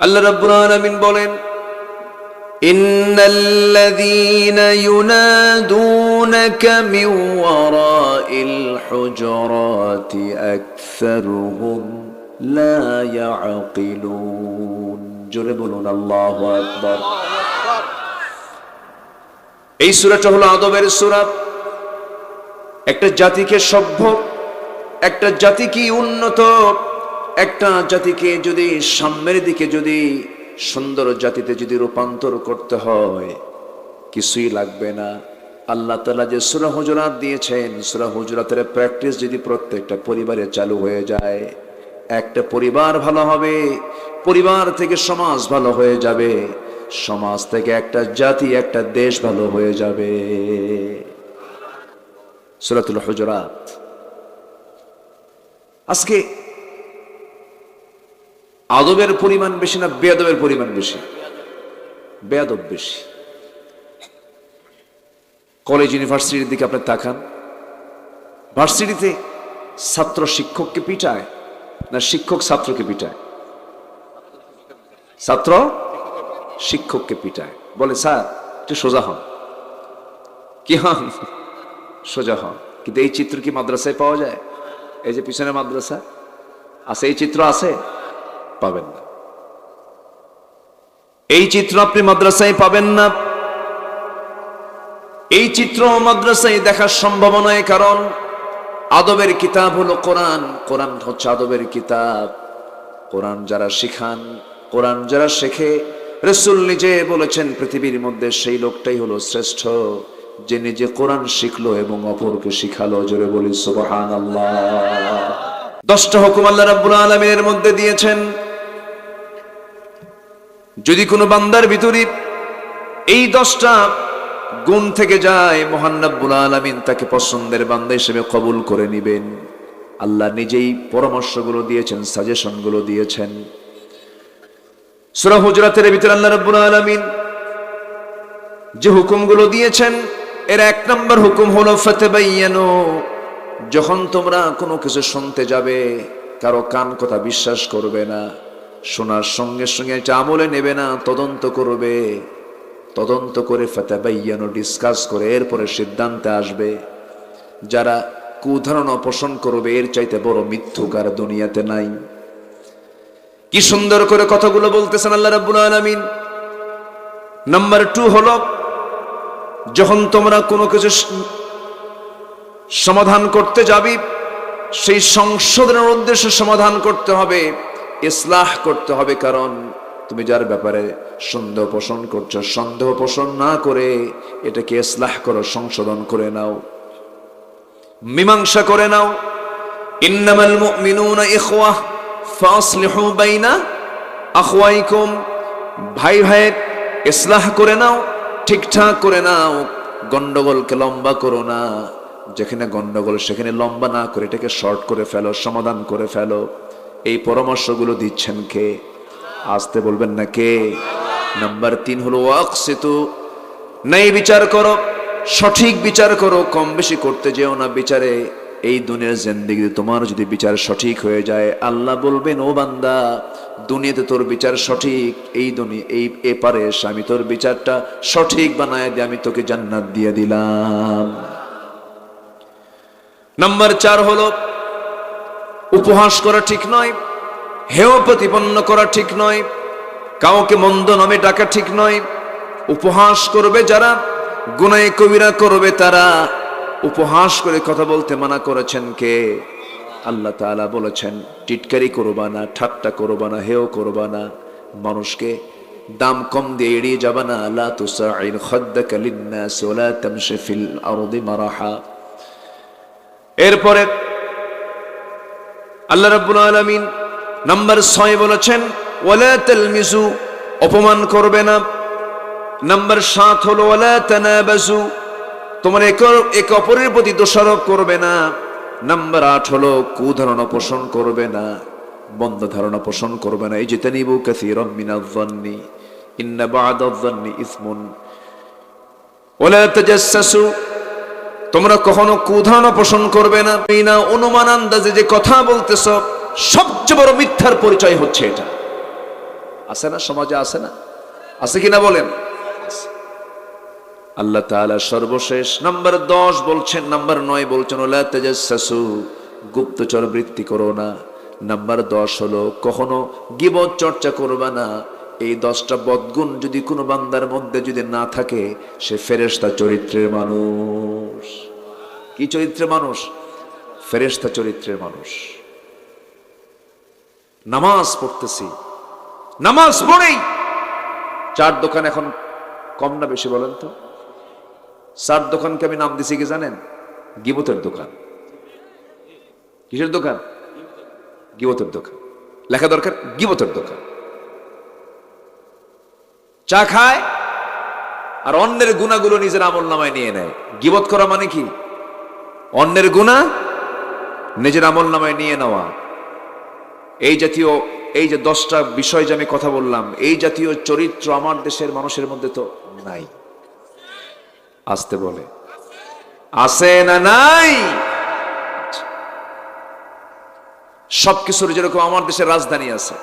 আল্লাহ রাব্বুল আলামিন বলেন, ইন্নাল্লাযীনা ইউনাদূনাকা মিন ওয়ারাইল হুজুরাতি আকসারুহুম লা ইয়াকিলুন। জোরে বলুন আল্লাহু আকবার। এই সূরাটা হলো আদবের সূরা। একটা জাতিকে সভ্য, একটা জাতিকে উন্নত, একটা জাতিকে যদি সামনের দিকে যদি সুন্দর জাতিতে যদি রূপান্তর করতে হয়, কিছুই লাগবে না। আল্লাহ তাআলা যে সূরা হুজুরাত দিয়েছেন, সূরা হুজুরাতের প্র্যাকটিস যদি প্রত্যেকটা পরিবারে চালু হয়ে যায়, একটা পরিবার ভালো হবে, পরিবার থেকে সমাজ ভালো হয়ে যাবে, সমাজ থেকে একটা জাতি, একটা দেশ ভালো হয়ে যাবে। সূরাতুল হুজুরাত। আজকে আদবের পরিমাণ বেশি না বেয়াদবের পরিমাণ বেশি? বেয়াদব বেশি। কলেজ ইউনিভার্সিটির দিকে আপনি তাকান, ভার্সিটিতে ছাত্র শিক্ষককে পিটায় না শিক্ষক ছাত্রকে পিটায়? ছাত্র শিক্ষককে পিটায়, বলে স্যার একটু সোজা হন। কি হন? সোজা হন। কিন্তু এই চিত্র কি মাদ্রাসায় পাওয়া যায়? এই যে পিছনে মাদ্রাসা আছে, এই চিত্র আছে? পাবেন না। এই চিত্র আপনি মাদ্রাসায় পাবেন না। এই চিত্র মাদ্রাসায় দেখার সম্ভাবনায়, কারণ আদবের কিতাব হলো কোরআন। কোরআন হচ্ছে আদবের কিতাব। কোরআন যারা শিখান, কোরআন যারা শেখে, রাসূল নিজে বলেছেন পৃথিবীর মধ্যে সেই লোকটাই হলো শ্রেষ্ঠ যে নিজে কোরআন শিখলো এবং অপরকে শিখালো। জোরে বলি সুবহানাল্লাহ। 10টা হুকুম আল্লাহ রাব্বুল আলামিনের মধ্যে দিয়েছেন। যদি কোনো বান্দার ভিতরে এই 10টা গুণ থেকে যায়, মহান রব্বুল আলামিন তাকে পছন্দের বান্দা হিসেবে কবুল করে নেবেন। আল্লাহ নিজেই পরামর্শগুলো দিয়েছেন, সাজেশনগুলো দিয়েছেন। সূরা হুজুরাতের ভিতরে আল্লাহ রাব্বুল আলামিন যে হুকুমগুলো দিয়েছেন, এর 1 নম্বর হুকুম হলো ফাতাবায়ানু। যখন তোমরা কোনো কিছু শুনতে যাবে, কারো কান কথা বিশ্বাস করবে না, শোনার সঙ্গে সঙ্গে এটা আমলে নেবে না, তদন্ত করবে। তদন্ত করে ফাতাবায়ানু, ডিসকাস করে এরপরে সিদ্ধান্তে আসবে। যারা কুধারণা পোষণ করবে, এর চাইতে বড় মিথ্যুকার দুনিয়াতে নাই। কি সুন্দর করে কথাগুলো বলতেছেন আল্লাহ রাব্বুল আলামিন। নাম্বার 2 হলো, যখন তোমরা কোনো কিছু সমাধান করতে যাবি, সেই সংশোধনের উদ্দেশ্যে সমাধান করতে হবে, ইসলাহ করতে হবে। কারণ তুমি যার ব্যাপারে সন্দেহ পোষণ করছো, সন্দেহ পোষণ না করে এটাকে ইসলাহ করো, সংশোধন করে নাও, মীমাংসা করে নাও। ইন্নামাল মুমিনুনা ইখওয়াহ ফাসলিহু বাইনা আখওয়াইকুম। ভাই ভাইয়ের ইসলাহ করে নাও, ঠিকঠাক করে নাও, গন্ডগোলকে লম্বা করো না। যেখানে গন্ডগোল সেখানে লম্বা না করে এটাকে শর্ট করে ফেলো, সমাধান করে ফেলো। এই পরামর্শগুলো দিচ্ছেন কে? আসতে বলবেন না কে? নাম্বার 3 হলো ওয়াকসিতু। ন্যায় বিচার করো, সঠিক বিচার করো, কম বেশি করতে যেও না বিচারে। এই দুনিয়ার জিন্দেগিতে তোমার যদি বিচার সঠিক হয়ে যায়, আল্লাহ বলবেন ও বান্দা, দুনিয়াতে তোর বিচার সঠিক, এই দুনিয়া এই এপারে এসে আমি তোর বিচারটা সঠিক বানায় দিয়ে আমি তোকে জান্নাত দিয়ে দিলাম। নাম্বার 4 হলো, উপহাস করা ঠিক নয়, হেয় প্রতিপন্ন করা ঠিক নয়, কাউকে মন্দ নামে ডাকা ঠিক নয়। উপহাস করবে যারা, গুনাহে কবিরা করবে তারা। উপহাস করে কথা বলতে মানা করেছেন কে? আল্লাহ তাআলা বলেছেন টিটকারি করবা না, ঠাট্টা করবা না, হেয় করবা না, মানুষকে দাম কম দিয়ে এড়িয়ে যাবা না। লা তুসাইর খাদ্দাকা লিন-নাস ওয়া লা তামশি ফিল আরদি মারাহা। এরপরে আল্লাহ রাব্বুল আলামিন নাম্বার 6 বলেছেন ওয়ালা তালমিজু, অপমান করবে না। নাম্বার 7 হলো ওয়ালা তানাবাজু, তোমরা এক অপরের প্রতি দোষারোপ করবে না। নাম্বার 8 হলো কুধারণা পোষণ করবে না, বন্ধ ধারণা পোষণ করবে না। ইজতানিবু কাসীরাম মিনাজ-যন্নি ইন্না বা'দাজ-যন্নি ইসমুন ওয়ালা তাজাসসু, তোমরা কখনো কুধারণা পোষণ করবে না। বিনা অনুমান আন্দাজে যে কথা বলতেছ, সবচেয়ে বড় মিথ্যার পরিচয় হচ্ছে এটা। আছে না? সমাজে আছে না? আছে কিনা বলেন? আল্লাহ তাআলা সর্বশেষ নাম্বার 10 বলছেন, নাম্বার 9 বলছেন ওয়ালা তাজাসসু, গুপ্তচর বৃত্তি করো না। নাম্বার 10 হলো কখনো গীবত চর্চা করবা না। এই 10টা বদগুণ যদি কোনো বান্দার মধ্যে যদি না থাকে, সে ফেরেশতা চরিত্রের মানুষ। কি চরিত্রের মানুষ? ফেরেশতা চরিত্রের মানুষ। নামাজ পড়তেছি, নামাজ পড়েই চার দোকান এখন কম না বেশি বলেন তো? চার দোকানকে আমি নাম দিছি কি জানেন? গীবতের দোকান। কিসের দোকান? গীবতের দোকান। লেখা দরকার গীবতের দোকান। চা খায় আর অন্যের গুনাহগুলো নিজের আমলনামায় নিয়ে নেয়। গীবত করা মানে কি? অন্যের গুনাহ নিজের আমলনামায় নিয়ে নেওয়া। এই জাতীয় এই যে 10টা বিষয় যে আমি কথা বললাম, এই জাতীয় চরিত্র আমার দেশের মানুষের মধ্যে তো নাই। আসতে বলে আছে না নাই? সবকিছুর যেরকম আমার দেশের রাজধানী আছে,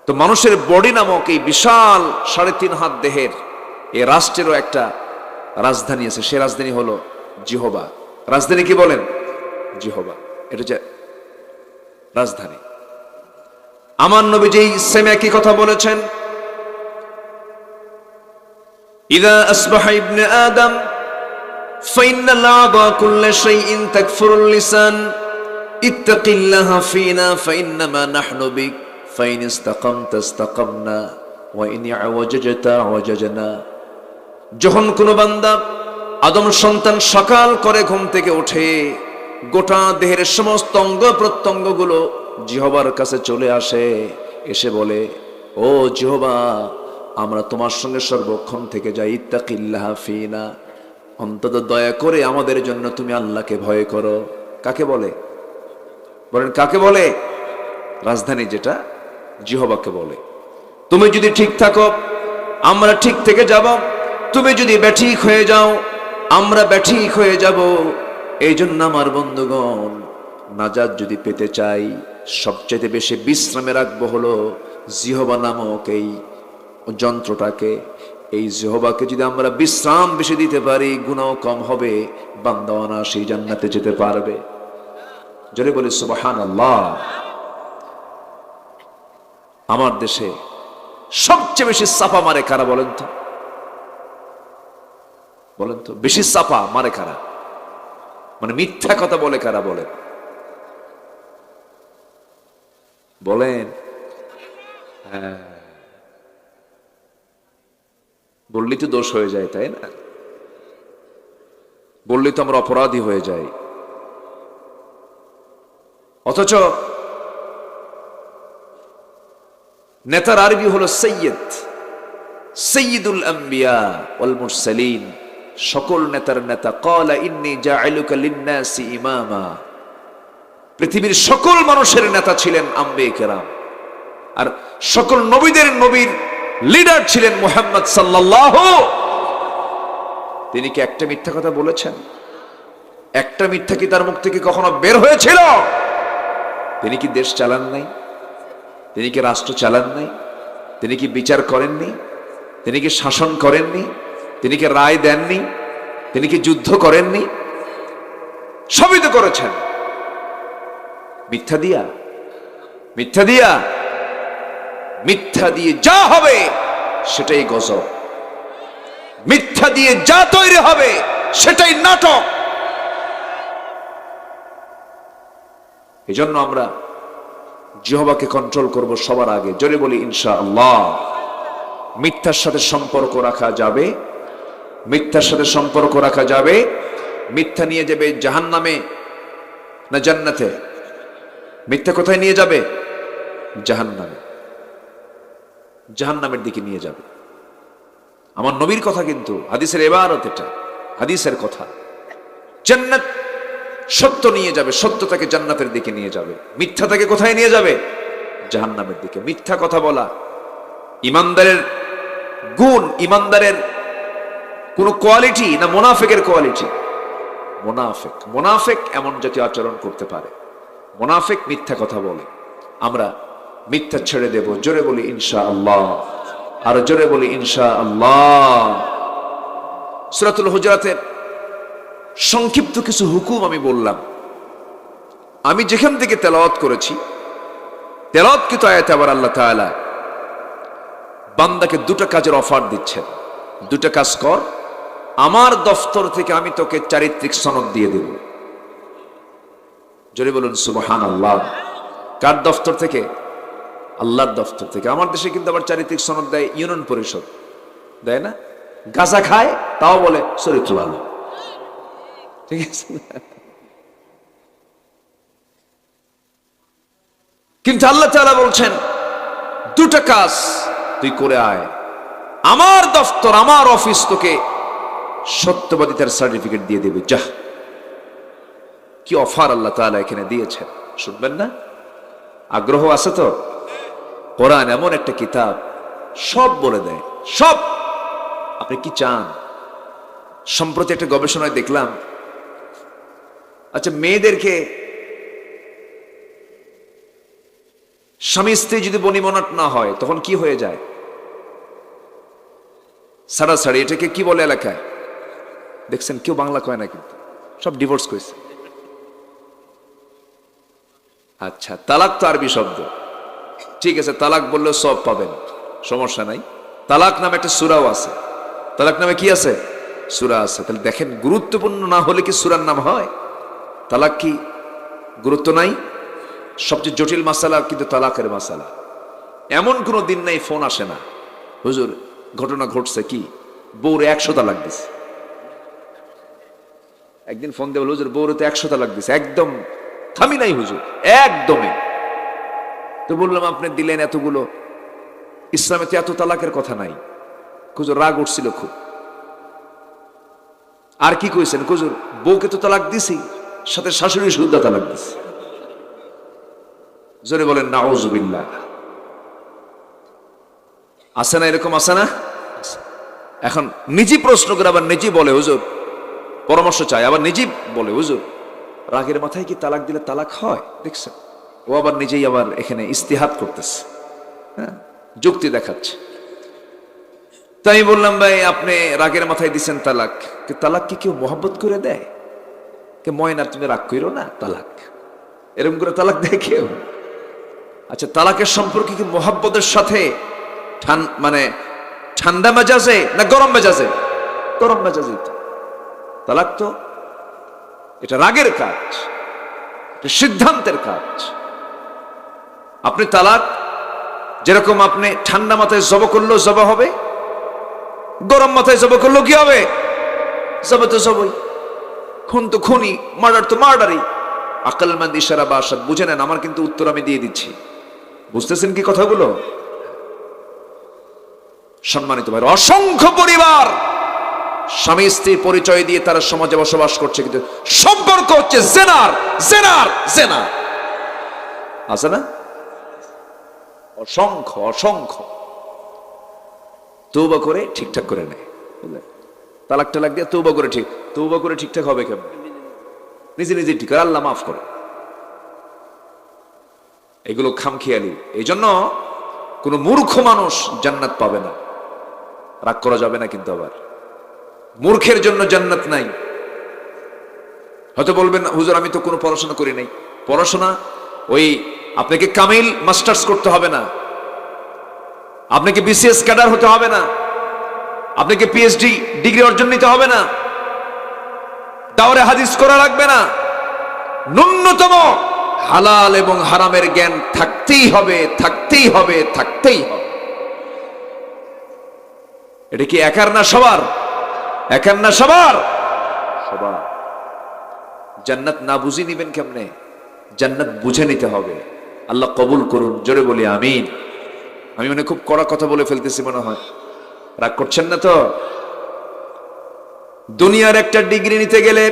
তো মানুষের বডি নামক এই বিশাল 3.5 হাত দেহের এই রাষ্ট্রেরও একটা রাজধানী আছে। সে রাজধানী হলো জিহবা। রাজধানী কি বলেন? জিহবা। এটা হচ্ছে রাজধানী। আমার নবীজি সেম একই কথা বলেছেন, ইযা আসবাহা ইবনে আদম ফাইন্নাল আ'দা কুল্লা শাইইন তাকফুরুল লিসান ইত্তাকিল্লাহা ফীনা ফাইন্নামা নাহনু বিক ফাইন ইসতাকামতা ইসতাকামনা ওয়া ইন আওয়াজাজতা আওয়াজাজনা। যখন কোনো বান্দা আদম সন্তান সকাল করে ঘুম থেকে ওঠে, গোটা দেহের সমস্ত অঙ্গ প্রত্যঙ্গগুলো জিহবার কাছে চলে আসে, এসে বলে, ও জিহবা, আমরা তোমার সঙ্গে সর্বক্ষণ থেকে যাই। ইত্তাকিল্লাহা ফীনা, অন্তত দয়া করে আমাদের জন্য তুমি আল্লাহকে ভয় করো। কাকে বলে? বলেন কাকে বলে? রাজধানী যেটা, জিহবাকে বলে। তুমি যদি ঠিক থাকো আমরা ঠিক থেকে যাব, তুমি যদি ব্যাঠিক হয়ে যাও আমরা ব্যাঠিক হয়ে যাব। এই জন্য আমার বন্ধুগণ, নাজাত যদি পেতে চাই সবচেয়ে বেশি বিশ্রামে রাখবো হলো জিহবা নামক এই যন্ত্রটাকে। এই জিহবাকে যদি আমরা বিশ্রাম বেশি দিতে পারি, গুনাহ কম হবে, বান্দাওয়ানা সেই জান্নাতে যেতে পারবে। জোরে বলি সুবহানাল্লাহ। আমার দেশে সবচেয়ে বেশি চাপা মারে কারা বলেন তো? বলেন তো, বেশি চাপা মারে কারা? মানে মিথ্যা কথা বলে কারা বলেন? বলেন। হ্যাঁ, বললেই তো দোষ হয়ে যায়, তাই না? বললেই তো আমরা অপরাধী হয়ে যাই। অথচ নেতার আরবি হলো সৈয়দ, সৈয়দুল আম্বিয়া ওয়াল মুরসালিন, সকল নেতার নেতা। ক্বালা ইন্নী জাইলুকা লিন-নাসি ইমামা। পৃথিবীর সকল মানুষের নেতা ছিলেন আম্বিয়া কেরাম, আর সকল নবীদের নবীর লিডার ছিলেন মুহাম্মদ সাল্লাল্লাহু। তিনি কি একটা মিথ্যা কথা বলেছেন? একটা মিথ্যা কি তার মুখ থেকে কখনো বের হয়েছিল? তিনি কি দেশ চালান নাই? তিনি কি রাষ্ট্র চালান নাই? তিনি কি বিচার করেননি? তিনি কি শাসন করেননি? তিনি কি রায় দেননি? তিনি কি যুদ্ধ করেননি? সবই তো করেছেন। মিথ্যা দিয়া, মিথ্যা দিয়া, মিথ্যা দিয়ে যা হবে সেটাই গজব। মিথ্যা দিয়ে যা তৈরি হবে সেটাই নাটক। এজন্য আমরা জিহ্বাকে কন্ট্রোল করব সবার আগে। জোরে বলি ইনশাআল্লাহ। মিথ্যার সাথে সম্পর্ক রাখা যাবে, মিথ্যার সাথে সম্পর্ক রাখা যাবে। মিথ্যা নিয়ে যাবে জাহান্নামে না জান্নাতে? মিথ্যা কোথায় নিয়ে যাবে? জাহান্নামে, জাহান্নামের দিকে নিয়ে যাবে। আমার নবীর কথা কিন্তু, হাদিসের ইবারত এটা, হাদিসের কথা। জান্নাত সত্য নিয়ে যাবে, সত্য তাকে জান্নাতের দিকে নিয়ে যাবে। মিথ্যা তাকে কোথায় নিয়ে যাবে? জাহান্নামের দিকে। মিথ্যা কথা বলা ইমানদারের গুণ, ইমানদারের কোন কোয়ালিটি না মুনাফিকের কোয়ালিটি? মুনাফিক, মুনাফিক এমন জাতীয় আচরণ করতে পারে। মুনাফিক মিথ্যা কথা বলে। আমরা মিথ্যা ছেড়ে দেব। জোরে বলি ইনশাআল্লাহ, আর জোরে বলি ইনশাআল্লাহ। সূরাতুল হুজুরাতের সংক্ষিপ্ত কিছু হুকুম আমি বললাম। আমি যেখান থেকে তেলাওয়াত করেছি, তেলাওয়াতকৃত আয়াতে আবার আল্লাহ তাআলা বান্দাকে দুটো কাজের অফার দিচ্ছেন। দুটো কাজ কর, আমার দফতর থেকে আমি তোকে চারিত্রিক সনদ দিয়ে দেব। জোরে বলুন সুবহানাল্লাহ। কার দফতর থেকে? আল্লাহর দফতর থেকে। আমার দেশে কিন্তু আবার চারিত্রিক সনদ দেয় ইউনিয়ন পরিষদ, দেয় না? গাঁজা খায় তাও বলে চরিত্র ভালো, ঠিক আছে। কিন্তু আল্লাহ তাআলা বলছেন দুটো কাজ তুই করে আয়, আমার দফতর আমার অফিস তোকে সত্যবাদিতার সার্টিফিকেট দিয়ে দেবে। যা, কি অফার আল্লাহ তাআলা এখানে দিয়েছেন, শুনবেন না? আগ্রহ আছে তো? কোরআন এমন একটা কিতাব, সব বলে দেয়, সব। আপনি কি চান? সম্প্রতি একটা গবেষণায় দেখলাম, আচ্ছা মেয়েদেরকে স্বামী স্ত্রী যদি বনিবনাট না হয় তখন কি হয়ে যায়? সাড়াসাড়ি, এটাকে কি বলে এলাকায়? দেখছেন কেউ বাংলা কয় না, কিন্তু সব ডিভোর্স করেছে। আচ্ছা, তালাক তো আরবি শব্দ, ঠিক আছে, তালাক বললেও সব পাবেন, সমস্যা নাই। তালাক নামে একটা সূরাও আছে। তালাক নামে কি আছে? সূরা আছে। তাহলে দেখেন, গুরুত্বপূর্ণ না হলে কি সূরার নাম হয়? তালাক কি গুরুত্ব নাই? সবচেয়ে জটিল মাসালা কিন্তু তালাকের মাসালা। এমন কোনো দিন নাই ফোন আসে না, হুজুর ঘটনা ঘটছে কি, বউরে 100 তালাক দিছে। একদিন ফোন দিয়ে বল, হুজুর বউরে তো 100 তালাক দিছে, একদম থামি নাই হুজুর, একদমই। তো বললাম আপনি দিলেন এতগুলো, ইসলামে তো এত তালাকের কথা নাই। হুজুর রাগ উঠছিল খুব। আর কি কইছেন? হুজুর বউকে তো তালাক দিছি, সাথে শাশুড়ি শুদ্ধা তালাক দিছি। জোরে বলেন নাউজুবিল্লাহ। আছে না এরকম? আছে না? এখন নিজে প্রশ্ন করে আবার নিজে বলে হুজুর, পরামর্শ চায়, আবার নিজে বলে হুজুর রাগের মাথায় কি তালাক দিলে তালাক হয়? দেখছেন, ও আবার নিজেই আবার এখানে ইস্তিহাদ করতেছে, হ্যাঁ, যুক্তি দেখাচ্ছে। তাই বললাম ভাই আপনি রাগের মাথায় দিচ্ছেন তালাক, তালাক কি কেউ মোহাব্বত করে দেয়? কে ময়না তুমি রাগ করো না, তালাক, এরকম করে তালাক দেয় কেউ? আচ্ছা, তালাকের সম্পর্কে কি মোহাব্বতের সাথে মানে ঠান্ডা মেজাজে না গরম মেজাজে? গরম মেজাজে। তালাক তো এটা রাগের কাজ, এটা সিদ্ধান্তের কাজ। আপনি তালাক যেরকম আপনি ঠান্ডা মাথায় জব করলেও জব হবে, গরম মাথায় জব করলেও কি হবে? জবে তো জবই। খুন তো খুনি, মার্ডার তো মার্ডারই। আকলমন্দ ইশারা বাসাত বুঝে নেন। আমার কিন্তু উত্তর আমি দিয়ে দিচ্ছি, বুঝতেছেন কি কথাগুলো? সম্মানিত ভাই, অসংখ্য পরিবার স্বামী স্ত্রীর পরিচয় দিয়ে তারা সমাজে বসবাস করছে, কিন্তু সম্পর্ক হচ্ছে জেনার জেনার জেনার। আছে না? অসংখ্য অসংখ্য। তওবা করে ঠিকঠাক করে নেয়, বুঝলেন? তালাক টালাক দিয়ে তওবা করে ঠিক, তওবা করে ঠিকঠাক হবে কেমন? নিজে নিজে ঠিক করে, আল্লাহ মাফ করো। এগুলো খামখেয়ালি। এই জন্য কোন মূর্খ মানুষ জান্নাত পাবে না। রাগ করা যাবে না কিন্তু। আবার মূর্খের জন্য জান্নাত নাই। হয়তো বলবেন হুজুর আমি তো কোনো পড়াশোনা করি নাই। পড়াশোনা ওই আপনাকে কামিল মাস্টার্স করতে হবে না, আপনাকে বিসিএস ক্যাডার হতে হবে না, আপনাকে পিএইচডি ডিগ্রি অর্জন নিতে হবে না, দাওরে হাদিস করা লাগবে না। ন্যূনতম হালাল এবং হারামের জ্ঞান থাকতেই হবে, থাকতেই হবে, থাকতেই হবে। এটা কি একার না সবার? একার না সবার? সবার। জান্নাত না বুঝে নিবেন কেমনে? জান্নাত বুঝে নিতে হবে। আল্লাহ কবুল করুন, জোরে বলি আমিন। আমি মানে খুব কড়া কথা বলে ফেলতেছি মনে হয়, রাগ করছেন না তো? দুনিয়ার একটা ডিগ্রি নিতে গেলে,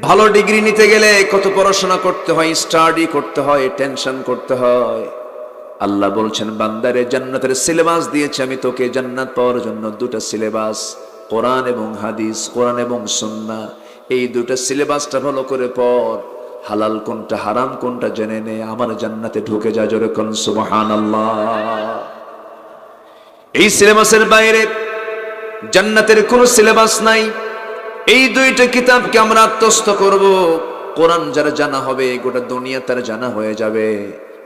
ভালো ডিগ্রি নিতে গেলে কত পড়াশোনা করতে হয়, স্টাডি করতে হয়, টেনশন করতে হয়। আল্লাহ বলছেন বান্দারে জান্নাতের সিলেবাস দিয়েছি আমি তোকে। জান্নাত পাওয়ার জন্য দুটা সিলেবাস, কোরআন এবং হাদিস, কোরআন এবং সুন্নাহ। এই দুটা সিলেবাসটা ভালো করে পড়, হালাল কোনটা হারাম কোনটা জেনে নে, আমার জান্নাতে ঢুকে যা, জোরে কোন সুবহানাল্লাহ। এই সিলেবাসের বাইরে জান্নাতের কোনো সিলেবাস নাই। এই দুইটা কিতাবকে আমরা আত্মস্থ করব। কোরআন যার জানা হবে গোটা দুনিয়া তার জানা হয়ে যাবে,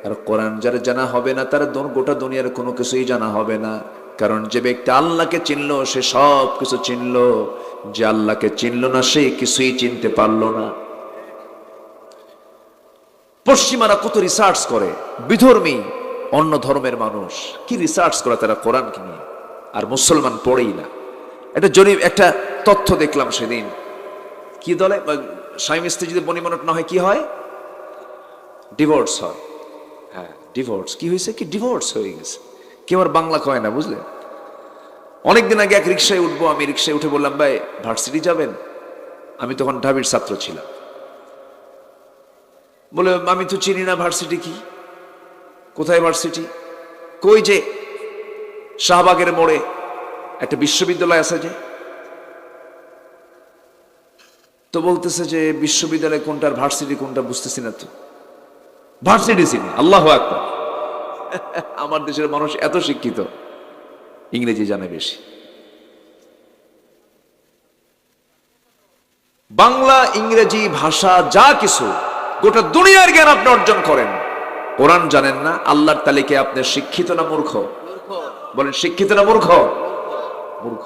আর কোরআন যার জানা হবে না তার গোটা দুনিয়ার কোনো কিছুই জানা হবে না। কারণ যে ব্যক্তি আল্লাহকে চিনলো সে সব কিছু চিনলো, যে আল্লাহকে চিনলো না সে কিছুই চিনতে পারলো না। পশ্চিমারা কত রিসার্চ করে, বিধর্মী অন্য ধর্মের মানুষ কি রিসার্চ করে তারা কোরআনকে নিয়ে, আর মুসলমান পড়েই না। একটা তথ্য দেখলাম সেদিন, কি দলে স্বামী স্ত্রী যদি বনিমনট না হয় কি হয়? ডিভোর্স হয়। হ্যাঁ, ডিভোর্স কি হয়েছে, কি ডিভোর্স হয়ে গেছে। কেউ আর বাংলা কয় না, বুঝলেন। অনেকদিন আগে এক রিক্সায় উঠবো, আমি রিক্সায় উঠে বললাম, ভাই ভার্সিটি যাবেন? আমি তখন ঢাবির ছাত্র ছিলাম। বলে, আমি তো চিনি না ভার্সিটি কি। কোথায় ভার্সিটি? কই যে শাহবাগের মোড়ে একটা বিশ্ববিদ্যালয় আছে যে। তো বলতেছে যে বিশ্ববিদ্যালয় কোনটা আর ভার্সিটি কোনটা বুঝতেছি না তো। ভার্সিটি চিনি, আল্লাহু আকবার। আমার দেশের মানুষ এত শিক্ষিত, ইংরেজি জানে বেশি। বাংলা ইংরেজি ভাষা যা কিছু গোটা দুনিয়ার জ্ঞান আপনি অর্জন করেন, কোরআন জানেন না, আল্লাহর তালিকায় আপনি শিক্ষিত না মূর্খ? বলেন, শিক্ষিত না মূর্খ? মূর্খ।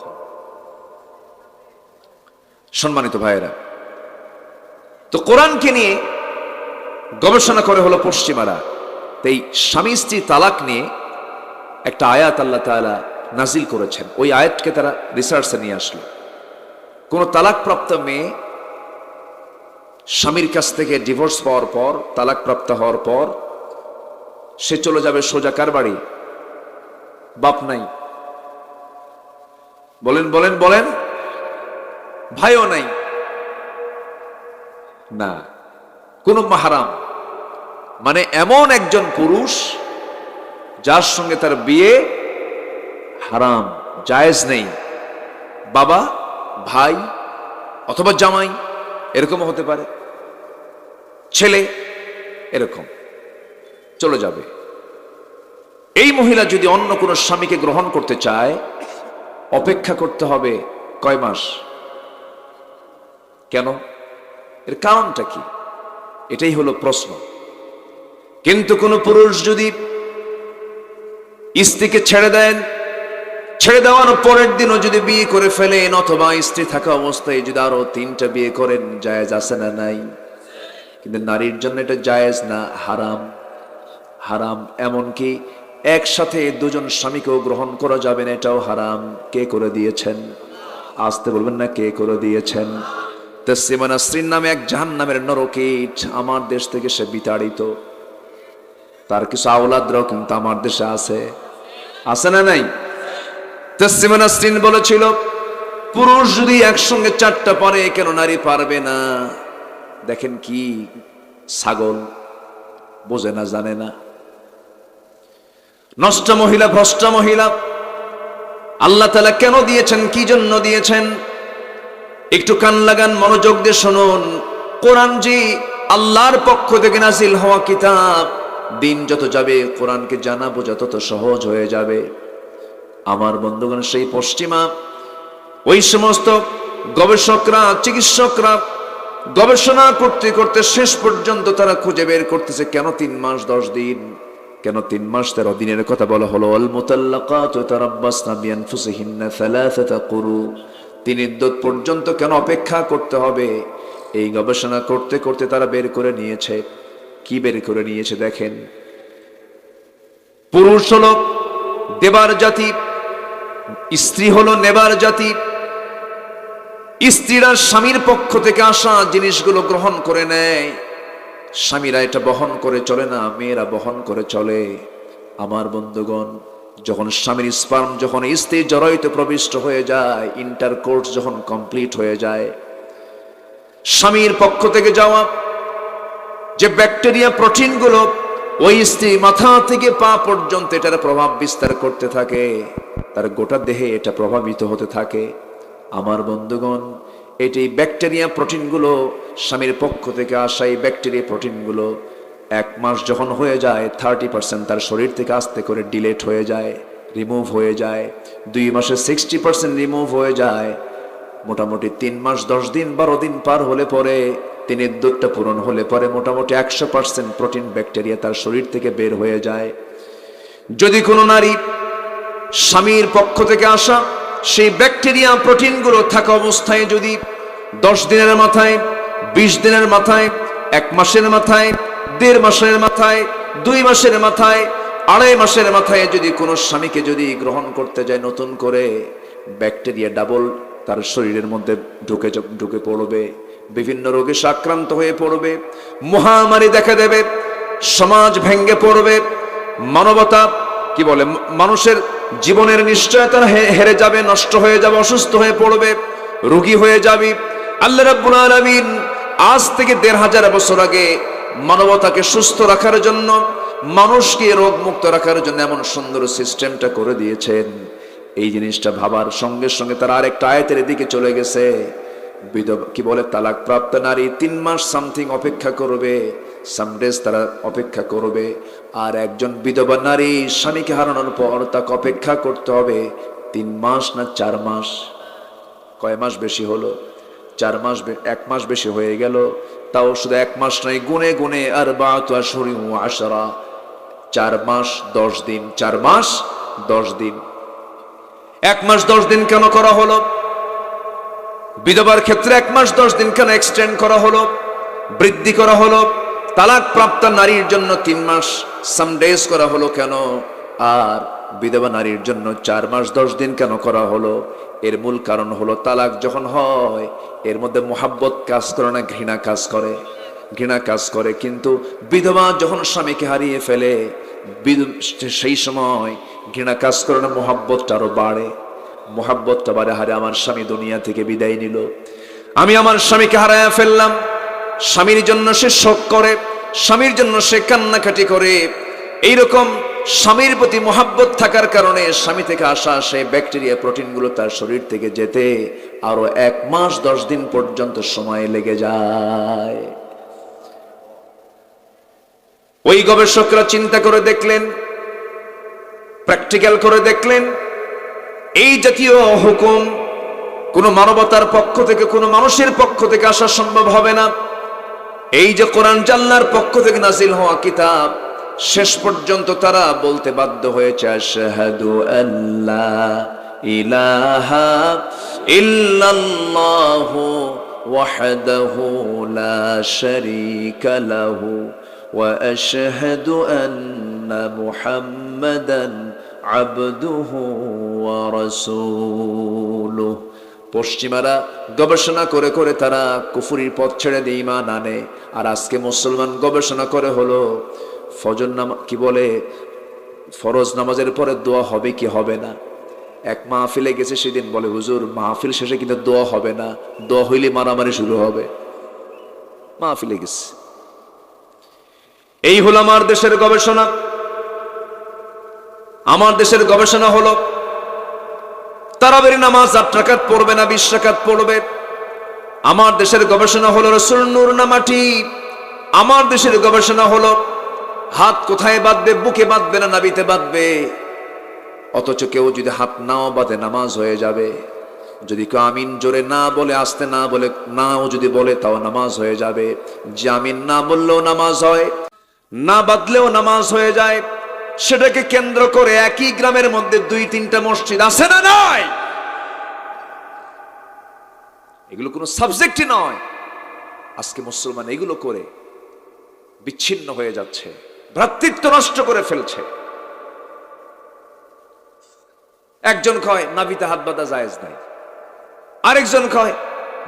সম্মানিত ভাইয়েরা, তো কোরআনকে নিয়ে গবেষণা করে হলো পশ্চিমারা। এই স্বামী স্ত্রী তালাক নিয়ে একটা আয়াত আল্লাহ তাআলা নাজিল করেছেন, ওই আয়াতকে তারা রিসার্চে নিয়ে আসলো। কোন তালাকপ্রাপ্ত মেয়ে স্বামীর কাছ থেকে ডিভোর্স পাওয়ার পর, তালাকপ্রাপ্ত হওয়ার পর সে চলে যাবে সোজা কার বাড়ি? বাপ নাই। বলেন বলেন বলেন। ভাইও নাই না, কোন মাহরাম, মানে এমন একজন পুরুষ যার সঙ্গে তার বিয়ে হারাম, জায়েজ নেই। বাবা, ভাই অথবা জামাই, এরকম হতে পারে, ছেলে, এরকম চলে যাবে। এই মহিলা যদি অন্য কোনো স্বামীকে গ্রহণ করতে চায়, অপেক্ষা করতে হবে কয় মাস? কেন? এর কারণটা কি? এটাই হলো প্রশ্ন। কিন্তু কোন পুরুষ যদি স্ত্রীকে ছেড়ে দেন, ছেড়ে দেওয়ার পরের দিনও যদি বিয়ে করে ফেলেন, অথবা স্ত্রী থাকা অবস্থায় যদি আরো 3টা বিয়ে করেন, জায়েজ আছে না নাই? কিন্তু নারীর জন্য এটা জায়েজ না, হারাম। হারাম। এমনকি একসাথে দুজন স্বামীকেও গ্রহণ করা যাবে না, এটাও হারাম। কে করে দিয়েছেন? আসতে বলবেন না, কে করে দিয়েছেন? তাসলিমা নাসরিন নামে এক জাহান্নামের নরকীট, আমার দেশ থেকে সে বিতাড়িত। তার কিছু আওলাদরাও কিন্তু আমার দেশে আছে, আছে না নাই? তাসলিমা নাসরিন বলেছিল, পুরুষ যদি একসঙ্গে 4টা পারে, কেন নারী পারবে না? দেখেন কি ছাগল, বোঝে না, জানে না। নষ্ট মহিলা, ভ্রষ্ট মহিলা। আল্লাহ তাআলা কেন দিয়েছেন, কি জন্য দিয়েছেন? একটু কান লাগান, মনোযোগ দিয়ে শুনুন। কোরআন জি আল্লাহর পক্ষ থেকে নাজিল হওয়া কিতাব, দিন যত যাবে কোরআনকে জানা বোঝা তত সহজ হয়ে যাবে। আমার বন্ধুগণ, সেই পশ্চিমা ওই সমস্ত গবেষকরা, চিকিৎসকরা গবেষণা করতে করতে শেষ পর্যন্ত তারা খুঁজে বের করতেছে কেন 3 মাস 10 দিন, কেন 3 মাস 13 দিনের কথা বলা হলো। আল মুতাল্লাকাতু তারাব্বাসনা বিআনফুসিহিন্না 3 কুরু, 3 ইদ্দত পর্যন্ত কেন অপেক্ষা করতে হবে? এই গবেষণা করতে করতে তারা বের করে নিয়েছে। কি বের করে নিয়েছে দেখেন। পুরুষ হলো দেবার জাতি, স্ত্রী হলো নেবার জাতি। স্ত্রীরা স্বামীর পক্ষ থেকে আসা জিনিসগুলো গ্রহণ করে নেয়, স্বামীরা এটা বহন করে চলে না, মেয়েরা বহন করে চলে। আমার বন্ধুগণ, যখন স্বামীর স্পার্ম যখন স্ত্রীর জরায়ুতে প্রবিষ্ট হয়ে যায়, ইন্টারকোর্স যখন কমপ্লিট হয়ে যায়, স্বামীর পক্ষ থেকে যাওয়া যে ব্যাকটেরিয়া প্রোটিনগুলো ওই স্ত্রী মাথা থেকে পা পর্যন্ত এটার প্রভাব বিস্তার করতে থাকে, তার গোটা দেহে এটা প্রভাবিত হতে থাকে। আমার বন্ধুগণ, এটি ব্যাকটেরিয়া প্রোটিনগুলো, স্বামীর পক্ষ থেকে আসা এই ব্যাকটেরিয়া প্রোটিনগুলো 1 মাস যখন হয়ে যায় 30% তার শরীর থেকে আস্তে করে ডিলেট হয়ে যায়, রিমুভ হয়ে যায়। 2 মাসে 60% রিমুভ হয়ে যায়। মোটামুটি 3 মাস 10 দিন 12 দিন পার হলে পরে, 3 ইদ্দতটা পূরণ হলে পরে মোটামুটি 100% প্রোটিন ব্যাকটেরিয়া তার শরীর থেকে বের হয়ে যায়। যদি কোনো নারী স্বামীর পক্ষ থেকে আসা সেই ব্যাকটেরিয়া প্রোটিনগুলো থাকা অবস্থায় যদি 10 দিনের মাথায়, 20 দিনের মাথায়, 1 মাসের মাথায়, 1.5 মাসের মাথায়, 2 মাসের মাথায়, 2.5 মাসের মাথায় যদি কোনো স্বামীকে যদি গ্রহণ করতে যায় নতুন করে, ব্যাকটেরিয়া ডাবল তার শরীরের মধ্যে ঢুকে পড়বে, বিভিন্ন রোগে আক্রান্ত হয়ে পড়বে, মহামারী দেখা দেবে, সমাজ ভেঙে পড়বে, মানবতা কি বলে মানুষের জীবনের নিশ্চয়তা হেরে যাবে, নষ্ট হয়ে যাবে, অসুস্থ হয়ে পড়বে, রোগী হয়ে যাবে। আল্লাহ রাব্বুল আলামিন আজ থেকে 1500 বছর আগে মানবতাকে সুস্থ রাখার জন্য, মানুষকে রোগমুক্ত রাখার জন্য এমন সুন্দর সিস্টেমটা করে দিয়েছেন। এই জিনিসটা ভাবার সঙ্গে সঙ্গে তার আরেকটা আয়াতের দিকে চলে গেছে। বিধবা কি বলে তালাক প্রাপ্ত নারী 3 মাস সামথিং অপেক্ষা করবে, সামডেজ তারা অপেক্ষা করবে। আর একজন বিধবা নারী স্বামীকে হারানোর পর তাকে অপেক্ষা করতে হবে 3 মাস না 4 মাস? কয় মাস বেশি হলো? 4 মাস, 1 মাস বেশি হয়ে গেল। তাও শুধু 1 মাস নয়, গুনে গুনে আরবাআতু আশহুরিন ওয়া আশরা, 4 মাস 10 দিন, 4 মাস 10 দিন। 1 মাস 10 দিন কেন করা হলো? বিধবার ক্ষেত্রে 1 মাস 10 দিন কেন এক্সটেন্ড করা হলো, বৃদ্ধি করা হলো? তালাক প্রাপ্ত নারীর জন্য 3 মাস সামডেজ করা হলো কেন? আর বিধবা নারীর জন্য 4 মাস 10 দিন কেন করা হলো? এর মূল কারণ হলো তালাক যখন হয় এর মধ্যে মোহাব্বত কাজ করে না, ঘৃণা কাজ করে, ঘৃণা কাজ করে। কিন্তু বিধবা যখন স্বামীকে হারিয়ে ফেলে সেই সময় ঘৃণা কাজ করে না, মোহাব্বতটা আরো বাড়ে, মোহাব্বতটা বাড়ে। হারে আমার স্বামী দুনিয়া থেকে বিদায় নিল, আমি আমার স্বামীকে হারায়া ফেললাম। স্বামীর জন্য সে শোক করে, স্বামীর জন্য সে কান্নাকাটি করে। এইরকম স্বামীর প্রতি মোহাব্বত থাকার কারণে স্বামী থেকে আসা সেই ব্যাকটেরিয়া প্রোটিনগুলো তার শরীর থেকে যেতে আরো 1 মাস 10 দিন পর্যন্ত সময় লেগে যায়। ওই গবেষকরা চিন্তা করে দেখলেন, প্র্যাকটিক্যাল করে দেখলেন, এই জাতীয় হুকুম কোন মানবতার পক্ষ থেকে, কোন মানুষের পক্ষ থেকে আসা সম্ভব হবে না। এই যে কোরআন আল্লাহর পক্ষ থেকে নাজিল হওয়া কিতাব, শেষ পর্যন্ত তারা বলতে বাধ্য হয়েছে আশহাদু আল্লা ইলাহা ইল্লাল্লাহু ওয়াহদাহু লা শারীকা লাহু ওয়া আশহাদু আন্না মুহাম্মাদান আবদুহু ওয়া রাসূলুহু। পশ্চিমারা গবেষণা করে করে তারা কুফরির পথ ছেড়ে দিয়ে ঈমান আনে। আর আজকে মুসলমান গবেষণা করে হলো ফজর নামাজ, কি বলে ফরজ নামাজের পরে দোয়া হবে কি হবে না। এক মাহফিলে গেছে, সেদিন বলে হুজুর মাহফিল শেষে কিন্তু দোয়া হবে না, দোয়া হইলে মারামারি শুরু হবে। মাহফিলে গেছে। এই হলো আমার দেশের গবেষণা। আমার দেশের গবেষণা হলো তারাবির নামাজ 8 রাকাত পড়বে না 20 রাকাত পড়বে। আমার দেশের গবেষণা হলো রাসূল নূর না মাটি। আমার দেশের গবেষণা হলো হাত কোথায় বাঁধবে, বুকে বাঁধবে না নাভিতে বাঁধবে। অথচ কেউ যদি হাত নাও বাঁধে নামাজ হয়ে যাবে। যদি কেউ আমিন জোরে না বলে, আস্তে না বলে, নাও যদি বলে তাও নামাজ হয়ে যাবে। যে আমিন না বললেও নামাজ হয়, না বাঁধলেও নামাজ হয়ে যায়। সেটাকে কেন্দ্র করে একই গ্রামের মধ্যে 2-3টা মসজিদ আছে না নাই? এগুলো কোনো সাবজেক্টই নয়। আজকে মুসলমান এগুলো করে বিচ্ছিন্ন হয়ে যাচ্ছে, ভ্রাতৃত্ব নষ্ট করে ফেলছে। একজন কয় নাভিতে হাত বাঁধা জায়েজ নাই, আরেকজন কয়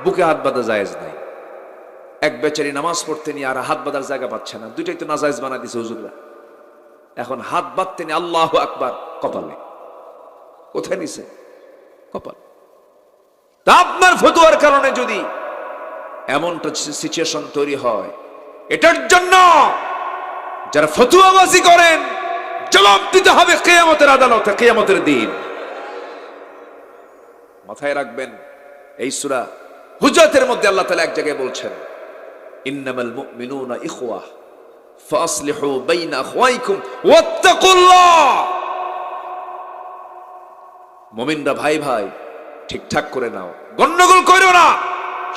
বুকে হাত বাঁধা জায়েজ নাই। এক বেচারি নামাজ পড়তে নিয়ে আর হাত বাঁধার জায়গা পাচ্ছে না, দুইটাই তো নাজায়েজ বানা দিছে হুজুররা। এখন হাত বাঁধতে নিয়ে আল্লাহু আকবার কপালে, কোথায় নিছে? কপাল। তা আপনার ফতোয়ার কারণে যদি এমনটা সিচুয়েশন তৈরি হয়, এটার জন্য যারা ফতোয়াবাজি করেন জবাব দিতে হবে কিয়ামতের আদালতে, কিয়ামতের দিন। মাথায় রাখবেন, এই সূরা হুজরাতের মধ্যে আল্লাহ তাআলা এক জায়গায় বলছেন, ইন্নামাল মুমিনুনা ইখওয়াহ ফাসলিহু বাইনা আখওয়াইকুম ওয়াত্তাকুল্লাহ। মুমিনরা ভাই ভাই, ঠিকঠাক করে নাও, গন্ডগোল করো না,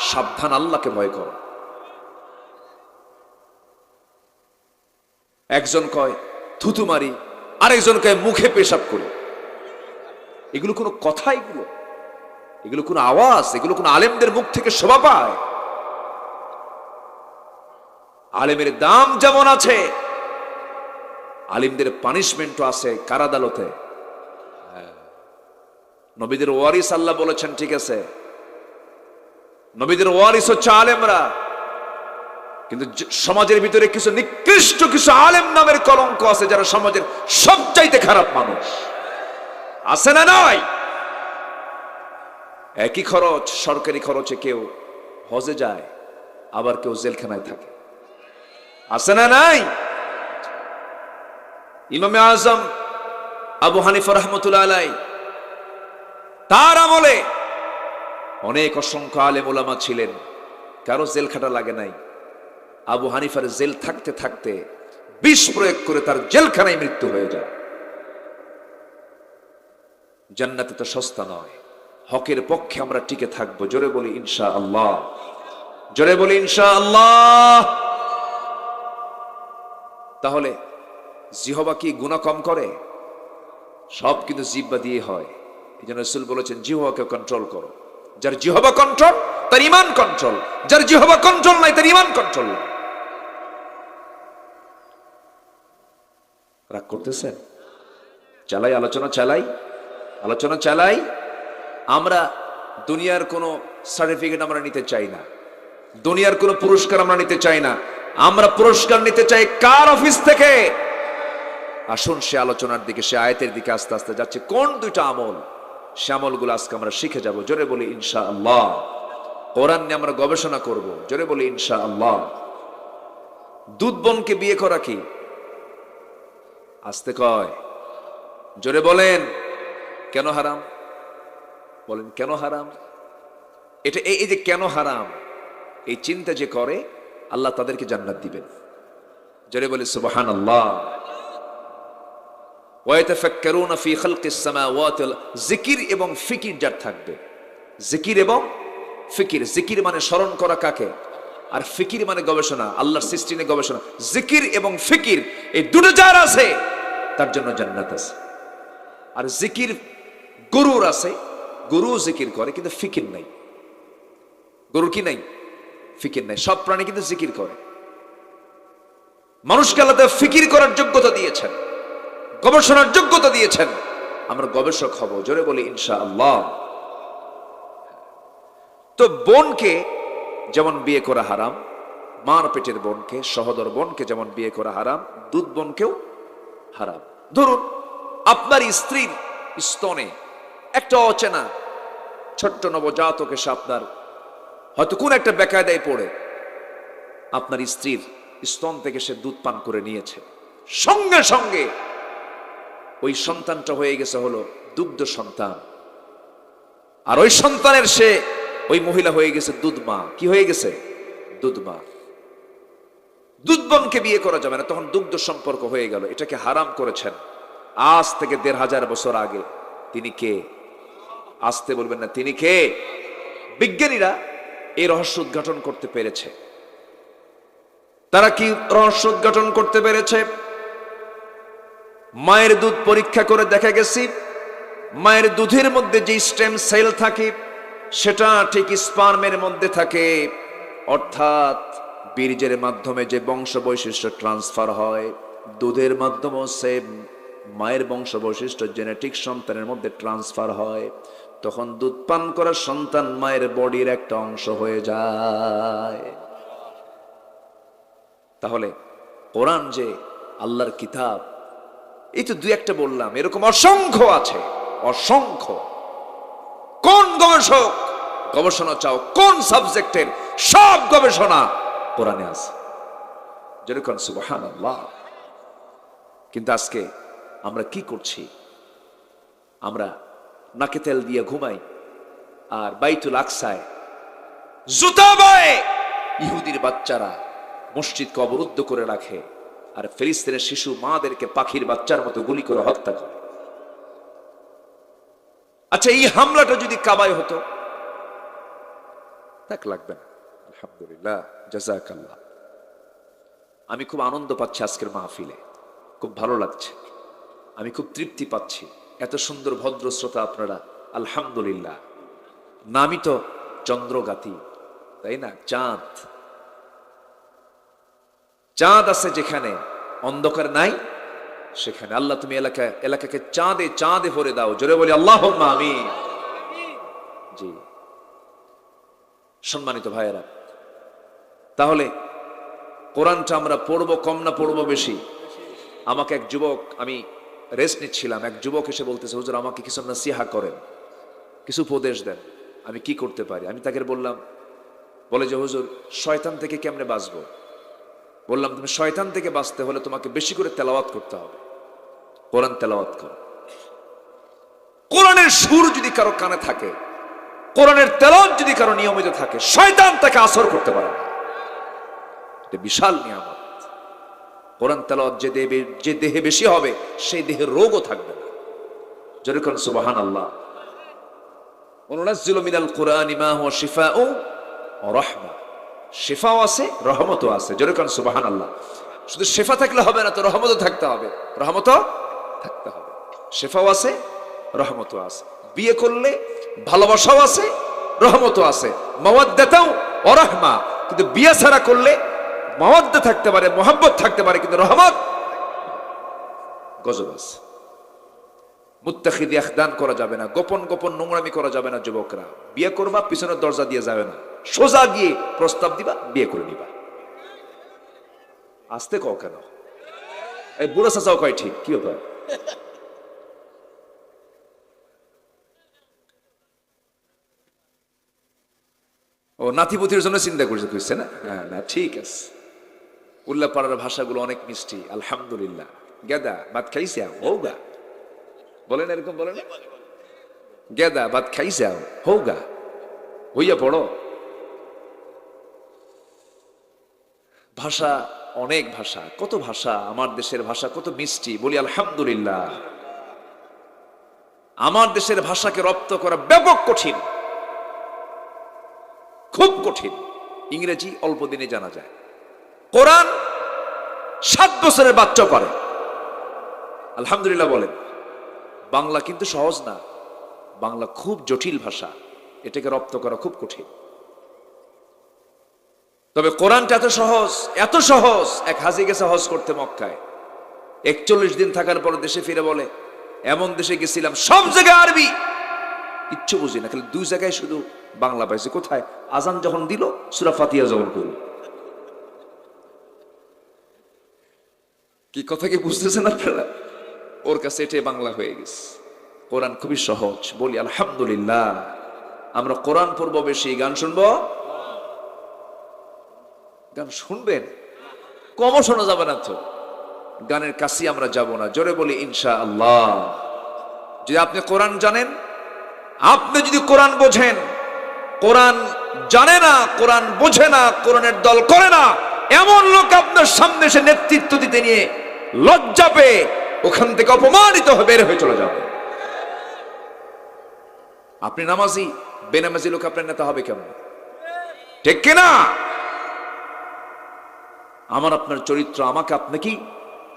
সাবধান, আল্লাহকে ভয় করো। একজন কয় থুতু মারি, আরেকজন কয় মুখে পেশাব করি। এগুলো কোনো কথা? এগুলো কোনো আওয়াজ? এগুলো কোনো আলেমদের মুখ থেকে শোভা পায়? আলেমের দাম যেমন আছে, আলিমদের পানিশমেন্টও আছে কারাদালতে। নবীদের ওয়ারিস আল্লাহ বলেছেন, ঠিক আছে, নবীদের ওয়ারিস হচ্ছে আলেমরা, কিন্তু সমাজের ভিতরে কিছু নিকৃষ্ট কিছু আলেম নামের কলঙ্ক আছে, যারা সমাজের সবচাইতে খারাপ মানুষ। আছে না নাই? একই খরচ, সরকারি খরচে কেউ হজে যায়, আবার কেউ জেলখানায় থাকে। আছে না নাই? ইমামে আজম আবু হানিফা রাহমাতুল্লাহ আলাইহি, তার আমলে অনেক অসংখ্য আলেম ওলামা ছিলেন, কারো জেল খাটা লাগে নাই। আবু হানিফার জেল থাকতে থাকতে বিষ প্রয়োগ করে তার জেলখানায় মৃত্যু হয়ে যায়। জান্নাতে তো সস্তা নয়, হকের পক্ষে আমরা টিকে থাকবো। জোরে বলি ইনশাআল্লাহ, জোরে বলি ইনশাআল্লাহ। তাহলে জিহবা কি গুনাহ কম করে? সব কিন্তু জিহ্বা দিয়ে হয়। এই জন্য রাসূল বলেছেন, জিহবাকে কন্ট্রোল করো। যার জিহবা কন্ট্রোল, তার ঈমান কন্ট্রোল। যার জিহবা কন্ট্রোল নাই, তার ঈমান কন্ট্রোল নাই। রাগ করতেছেন? চালাই আলোচনা, আলোচনা চালাই। আমরা দুনিয়ার কোনো সার্টিফিকেট আমরা নিতে চাই না, দুনিয়ার কোনো পুরস্কার আমরা নিতে চাই না। আমরা পুরস্কার নিতে চাই কার অফিস থেকে? আসুন সে আলোচনার দিকে, সে আয়াতের দিকে আস্তে আস্তে যাচ্ছে। কোন দুইটা আমল? সে আমলগুলো আজকে আমরা শিখে যাব। জোরে বলি ইনশাআল্লাহ। কোরআন নিয়ে আমরা গবেষণা করব। জোরে বলি ইনশাআল্লাহ। দুধ বোনকে বিয়ে করা কি? আস্তে কয়, জোরে বলেন। কেন হারাম? বলেন কেন হারাম? এটা এই যে কেন হারাম, এই চিন্তা যে করে, আল্লাহ তাদেরকে জান্নাত দিবেন। জোরে বলি সুবহানাল্লাহ। ওয়ায়াতাফাক্কারুনা ফি খালকিস সামাওয়াতি ওয়াল, জিকির এবং ফিকির যার থাকবে। জিকির এবং ফিকির। জিকির মানে স্মরণ করা কাকে, আর ফিকির মানে গবেষণা, আল্লাহর সৃষ্টি নিয়ে গবেষণা। জিকির এবং ফিকির এই দুটো যার আছে, তার জন্য জান্নাত আছে। আর জিকির গরুর আছে, গরু জিকির করে কিন্তু ফিকির নাই। গরুর কি নাই? ফিকির নাই। সব প্রাণী কিন্তু জিকির করে। মানুষকে আল্লাহ ফিকির করার যোগ্যতা দিয়েছেন, গবেষণার যোগ্যতা দিয়েছেন। আমরা গবেষক হব। জোরে বলি ইনশাআল্লাহ। তো বোনকে যেমন বিয়ে করা হারাম, মার পেটের বোনকে, সহোদর বোনকে যেমন বিয়ে করা হারাম, দুধ বোনকেও হারাম। ধরুন আপনার স্ত্রীর স্তনে একটা অচেনা ছোট্ট নবজাতক এসে আপনার হয়তো কোন একটা বেকায়দায় পড়ে আপনার স্ত্রীর স্তন থেকে সে দুধ পান করে নিয়েছে, সঙ্গে সঙ্গে ওই সন্তানটা হয়ে গেছে হলো দুগ্ধ সন্তান। আর ওই সন্তানের সে ওই মহিলা হয়ে গেছে দুধ মা। কি হয়ে গেছে? দুধ মা। দুধ বোনকে বিয়ে করা যাবে না, তখন দুগ্ধ সম্পর্ক হয়ে গেল। এটাকে হারাম করেছেন আজ থেকে ১৫০০ বছর আগে। তিনি কে? আসতে বলবেন না, তিনি কে? বিজ্ঞানীরা এই রহস্য উদ্ঘাটন করতে পেরেছে। তারা কি রহস্য উদ্ঘাটন করতে পেরেছে? মায়ের দুধ পরীক্ষা করে দেখা গেছে, মায়ের দুধের মধ্যে যে স্টেম সেল থাকে সেটা ঠিক স্পার্মের মধ্যে থাকে। অর্থাৎ বীর্যের মাধ্যমে যে বংশ বৈশিষ্ট্য ট্রান্সফার হয়, দুধের মাধ্যমেও সেম মায়ের বংশ বৈশিষ্ট্য জেনেটিক সন্তানের মধ্যে ট্রান্সফার হয়। তখন দুধ পান করা সন্তান মায়ের বডির একটা অংশ হয়ে যায়। তাহলে কোরআন যে আল্লাহর কিতাব, এই তো দুই একটা বললাম, এরকম অসংখ্য আছে, অসংখ্য। কোন গবেষক গবেষণা চাও, কোন সাবজেক্টের সব গবেষণা কোরআনে আছে। যেরকম সুবহানাল্লাহ। কিন্তু আজকে আমরা কি করছি? আমরা নাকে তেল দিয়ে ঘুমাই, আর বাইতুল আকসায় জুতা বয়ে ইহুদির বাচ্চারা মসজিদকে অবরুদ্ধ করে রাখে, আর ফিলিস্তিনের শিশু মাদেরকে পাখির বাচ্চার মতো গুলি করে হত্যা করে। আচ্ছা, এই হামলাটা যদি কাবায় হতো, তাক লাগবে না। আলহামদুলিল্লাহ, জাযাকাল্লাহ। আমি খুব আনন্দ পাচ্ছি আজকের মাহফিলে, খুব ভালো লাগছে, আমি খুব তৃপ্তি পাচ্ছি। এত সুন্দর ভদ্র শ্রোতা আপনারা, আলহামদুলিল্লাহ। নামই তো চন্দ্রগাতি, তাই না? চাঁদ, চাঁদ আছে যেখানে অন্ধকার নাই সেখানে। আল্লাহ তুমি এলাকাকে চাঁদে চাঁদে ভরে দাও, জোরে বলি আল্লাহুম্মা আমিন। জি, সম্মানিত ভাইয়েরা, তাহলে কোরআনটা আমরা পড়বো কম না পড়বো বেশি? আমাকে এক যুবক, আমি রেস্ট নিচ্ছিলাম, এক যুবক এসে বলতেছে, হুজুর আমাকে কিছু নাসিহা করেন, কিছু উপদেশ দেন, আমি কি করতে পারি? আমি তাকে বললাম, বলে যে হুজুর শয়তান থেকে কেমনে বাঁচবো? বললাম, তুমি শয়তান থেকে বাঁচতে হলে তোমাকে বেশি করে তেলাওয়াত করতে হবে, কোরআন তেলাওয়াত করো। কোরআনের সুর যদি কারো কানে থাকে, কোরআনের তেলাওয়াত যদি কারো নিয়মিত থাকে, শয়তান তাকে আসর করতে পারে না। এটা বিশাল নিয়ামত। কোরআন তেলাওয়াত যে দেহে বেশি হবে, সেই দেহে রোগও থাকবে না। যেরকম সুবহানাল্লাহ, ওয়ানুনাজ্জিলু মিনাল কুরআনি মা হুয়া শিফাউ ওয়া রাহমা, শিফাও আছে, রহমতও আছে। যেরকম সুবহানাল্লাহ। শুধু শিফা থাকলে হবে না, তো রহমতও থাকতে হবে, রহমতও থাকতে হবে। শিফাও আছে, রহমতও আছে। বিয়ে করলে ভালোবাসাও আছে, রহমতও আছে, মাওয়াদ্দাতাও ওয়া রাহমা। কিন্তু বিয়ে ছাড়া করলে মাওয়াদ্দা থাকতে পারে, মোহাব্বত থাকতে পারে, কিন্তু রহমত গজব আছে। মুত্তাখিদি আখদান করা যাবে না, গোপন গোপন নোংরামি করা যাবে না। যুবকরা বিয়ে করবা, পিছনের দরজা দিয়ে যাবে না, সোজা গিয়ে প্রস্তাব দিবা, বিয়ে করে নিবা। আসতে কও কেন? এই বুড়া চাচাও কয় ঠিক, কি ব্যাপার? ও নাতিপুতির জন্য চিন্তা করছে না? হ্যাঁ, না ঠিক আছে। উল্লাপাড়ার ভাষাগুলো অনেক মিষ্টি, আলহামদুলিল্লাহ। গেদা ভাত খাইছে হোগা, বলেন এরকম বলেন, গেদা ভাত খাইছে হোগা, হইয়া পড়ো। ভাষা অনেক ভাষা, কত ভাষা, আমার দেশের ভাষা কত মিষ্টি, বলি আলহামদুলিল্লাহ। আমার দেশের ভাষাকে রপ্ত করা ব্যাপক কঠিন, খুব কঠিন। ইংরেজি অল্প দিনে জানা যায়, কোরআন 7 বছরের বাচ্চা পারে, আলহামদুলিল্লাহ বলেন। বাংলা কিন্তু সহজ না, বাংলা খুব জটিল ভাষা, এটাকে রপ্ত করা খুব কঠিন। তবে কোরআনটা এত সহজ, এত সহজ। এক হাজি গেছে হজ করতে মক্কায়, 41 দিন থাকার পর দেশে ফিরে বলে, এমন দেশে গেছিলাম সব জায়গায় আরবি, কিচ্ছু বুঝি না, খালি 2 জায়গায় শুধু বাংলা পাইছি। কোথায়? আজান যখন দিল, সূরা ফাতিহা যখন করল। কি কথা কি বুঝতেছেন আপনারা? ওর কাছে এটাই বাংলা হয়ে গেছে। কোরআন খুবই সহজ, বলি আলহামদুলিল্লাহ। আমরা কোরআন পড়বো বেশি, গান শুনবো। গান শুনবেন, কমও শোনা যাবে না তো, গানের কাছে আমরা যাব না। জোরে বলি ইনশাআল্লাহ। যদি আপনি কোরআন জানেন, আপনি যদি কোরআন বোঝেন, কোরআন জানে না, কোরআন বোঝে না, কোরআনের দল করে না, এমন লোক আপনার সামনে এসে নেতৃত্ব দিতে নিয়ে লজ্জা পেয়ে ওখান থেকে অপমানিত হয়ে বের হয়ে চলে যাবে। আপনি নামাজি, বেনামাজি লোক আপনার নেতা হবে কেমন? ঠিক কিনা? আমার আপনার চরিত্র আমাকে আপনাকেই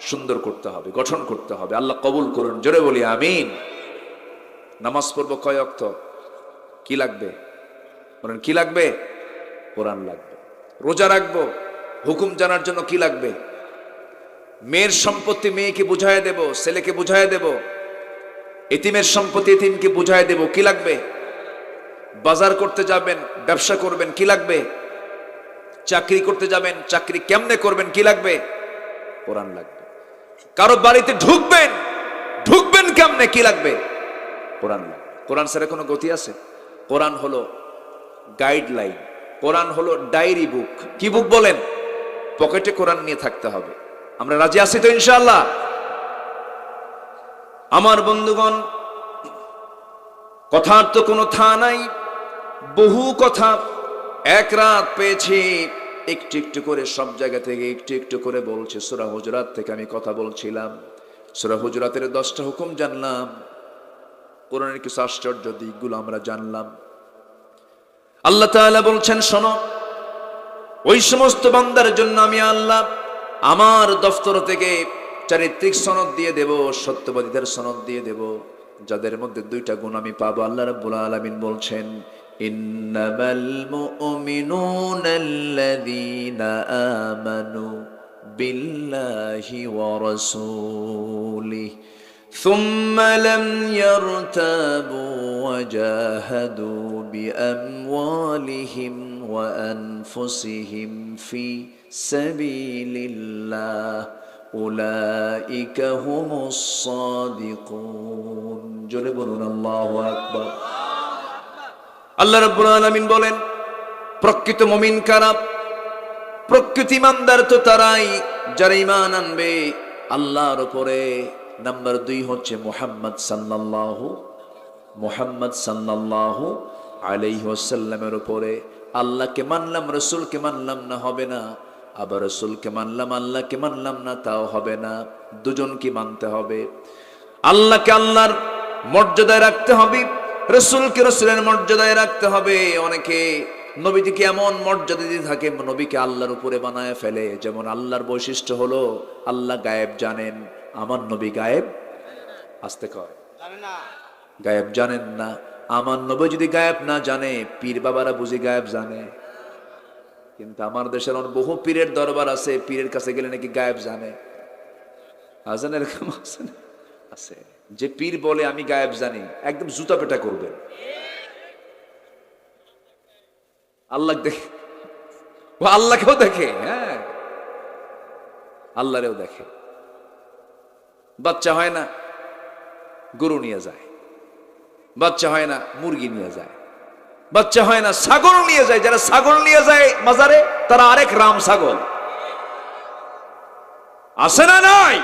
সুন্দর করতে হবে, গঠন করতে হবে। আল্লাহ কবুল করুন, জোরে বলি আমিন। নামাজ পড়বো কয় ওয়াক্ত? কি লাগবে বলেন? কি লাগবে? কোরআন লাগবে। রোজা রাখবো, হুকুম জানার জন্য কি লাগবে? মেয়ের সম্পত্তি মেয়েকে বুঝায় দেব, ছেলেকে বুঝায় দেব। এতিমের সম্পত্তি এতিমকে বুঝায় দেব, কি লাগবে? বাজার করতে যাবেন, ব্যবসা করবেন, কি লাগবে? চাকরি করতে যাবেন, চাকরি কেমনে করবেন, কি লাগবে? কোরআন লাগবে। কারো বাড়িতে ঢুকবেন কেমনে, কি লাগবে? কোরআন লাগবে। কোরআন ছাড়া কোনো গতি আছে? কোরআন হলো গাইডলাইন, কোরআন হলো ডায়েরি বুক। কি বুক বলেন? পকেটে কোরআন নিয়ে থাকতে হবে। আমরা রাজি আছি তো ইনশাআল্লাহ? আমার বন্ধুগণ, কথার তো কোনো থা নাই, বহু কথা এক রাত পেয়েছি, একটু একটু করে সব জায়গা থেকে একটু একটু করে বলছে। সূরা হুজুরাত থেকে আমি কথা বলছিলাম, সূরা হুজুরাতের 10টা হুকুম জানলাম, কোরআনের কিছু আশ্চর্য দিকগুলো আমরা জানলাম। আল্লাহ তাআলা বলছেন, শোনো, ওই সমস্ত বান্দার জন্য আমি আল্লাহ আমার দফতর থেকে চারিত্রিক সনদ দিয়ে দেব, সত্যবাদীদের সনদ দিয়ে দেব, যাদের মধ্যে 2টা গুণ আমি পাবো। আল্লাহ রাব্বুল আলামিন বলছেন, ইন্নামাল মুমিনুনা আল্লাযীনা আমানু বিল্লাহি ওয়া রাসূলিহি সুম্মা লাম ইয়ারতাবু ওয়া জাহাদু বিআমওয়ালিহিম ওয়া আনফুসিহিম ফি সাবিলিল্লাহ উলাইকা হুমুস সাদিকুন। জোরে বলুন আল্লাহু আকবার। আল্লাহ রাব্বুল আলামিন বলেন, প্রকৃত মুমিন কারা? প্রকৃত ঈমানদার তো তারাই যারা ঈমান আনবে আল্লাহর উপরে। নাম্বার 2 হচ্ছে মুহাম্মদ সাল্লাল্লাহু আলাইহি ওয়াসাল্লামের উপরে। আল্লাহকে মানলাম, রাসূলকে মানলাম না, হবে না। আবার রাসূলকে মানলাম, আল্লাহকে মানলাম না, তাও হবে না। দুজনকে মানতে হবে। আল্লাহকে আল্লাহর মর্যাদায় রাখতে হবে, রাসূলকে রাসূলের মর্যাদায় রাখতে হবে। অনেকে নবীকে এমন মর্যাদা দিয়ে থাকে, নবীকে আল্লাহর উপরে বানায় ফেলে। যেমন আল্লাহর বৈশিষ্ট্য হলো আল্লাহ গায়েব জানেন, আমার নবী গায়েব আসতে কয় জানেন না, গায়েব জানেন না। আমার নবী যদি গায়েব না জানে, পীর বাবারা বুঝি গায়েব জানে? কিন্তু আমার দেশের বহু পীরের দরবার আছে, পীরের কাছে গেলে নাকি গায়েব জানে। আছেন এরকম? আছে। যে পীর বলে আমি গায়েব জানি, একদম জুতা পেটা করবে। আল্লাহ দেখে, ও আল্লাহকেও দেখে, হ্যাঁ আল্লাহরেও দেখে। বাচ্চা হয় না, গরু নিয়ে যায়। বাচ্চা হয় না, মুরগি নিয়ে যায়। বাচ্চা হয় না, ছাগল নিয়ে যায়। যারা ছাগল নিয়ে যায় মাজারে, তারা আরেক রাম ছাগল। আছে না নাই?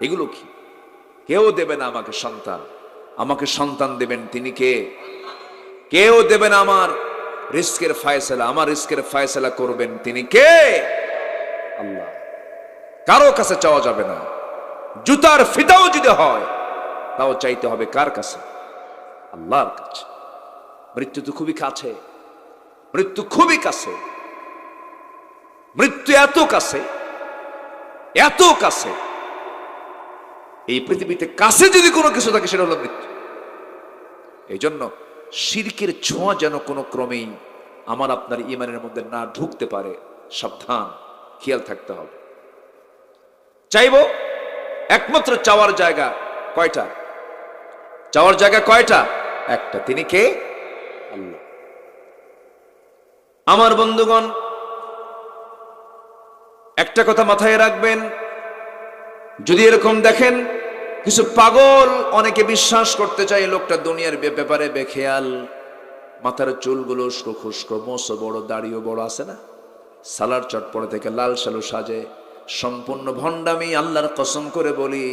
এগুলো কি? কেউ দেবে না আমাকে সন্তান, আমাকে সন্তান দেবেন তিনি কে? কেউ দেবেন আমার রিস্কের ফয়সালা, আমার রিস্কের ফয়সালা করবেন তিনি কে? আল্লাহ। কারো কাছে চাওয়া যাবে না। জুতার ফিতাও যদি হয় তাও চাইতে হবে কার কাছে? আল্লাহর কাছে। মৃত্যু তো খুবই কাছে, মৃত্যু খুবই কাছে। মৃত্যু এত কাছে, এত কাছে। এই পৃথিবীতে কাছে যদি কোনো কিছু থাকে সেটা হলো মৃত্যু। এই জন্য শিরকের ছোঁয়া যেন কোনো ক্রমেই আমার আপনার ঈমানের মধ্যে না ঢুকতে পারে, সাবধান, খেয়াল থাকতে হবে। চাইবো, একমাত্র চাওয়ার জায়গা কয়টা? চাওয়ার জায়গা কয়টা? একটা। তিনি কে? আল্লাহ। আমার বন্ধুগণ, একটা কথা মাথায় রাখবেন, যদি এরকম দেখেন কিছু পাগল অনেকে বিশ্বাস করতে চায় লোকটা দুনিয়ার ব্যাপারে বেখেয়াল, মাথার চুলগুলো উস্কো খুস্কো, মোছো বড়, দাড়িও বড়, আছে না? সালার চটপড়ে থেকে লাল সালু সাজে, সম্পূর্ণ ভণ্ডামি। আল্লাহর কসম করে বলি,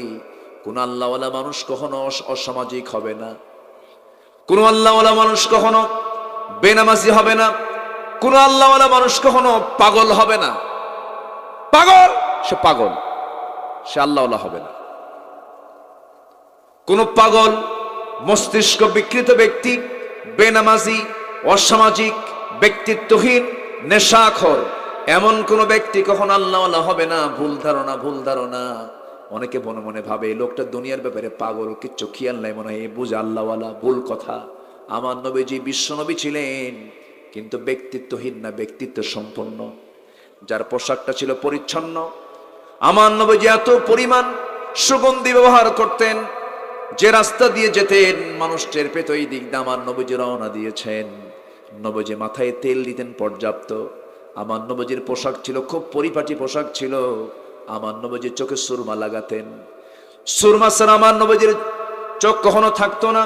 কোন আল্লাহওয়ালা মানুষ কখনো অসামাজিক হবে না, কোন আল্লাহওয়ালা মানুষ কখনো বেনামাজি হবে না, কোন আল্লাহওয়ালা মানুষ কখনো পাগল হবে না। পাগল সে পাগল, সে আল্লাহওয়ালা হবে না। কোন পাগল, মস্তিষ্ক বিকৃত ব্যক্তি, বেনামাজি, অসামাজিক, ব্যক্তিত্বহীন, নেশাখোর, এমন কোন ব্যক্তি কখনো আল্লাহওয়ালা হবে না। ভুল ধারণা, ভুল ধারণা। অনেকে মনে মনে ভাবে এই লোকটা দুনিয়ার ব্যাপারে পাগল, কিচ্ছু খেয়াল নাই, মনে হয় বুঝে আল্লাহওয়ালা। ভুল কথা। আমার নবীজি বিশ্বনবী ছিলেন, কিন্তু ব্যক্তিত্বহীন না, ব্যক্তিত্ব সম্পন্ন। যার পোশাকটা ছিল পরিচ্ছন্ন। আমার নবীজি এত পরিমাণ সুগন্ধি ব্যবহার করতেন, যে রাস্তা দিয়ে যেতেন মানুষ টের পেত এই দিক দিয়ে আমার নবীজি রওনা দিয়েছেন। নবীজি মাথায় তেল দিতেন পর্যাপ্ত। আমার নবীজির পোশাক ছিল খুব পরিপাটি পোশাক ছিল। আমার নবীজির চোখে সুরমা লাগাতেন। সুরমা ছাড়া আমার নবীজির চোখ কখনো থাকতো না।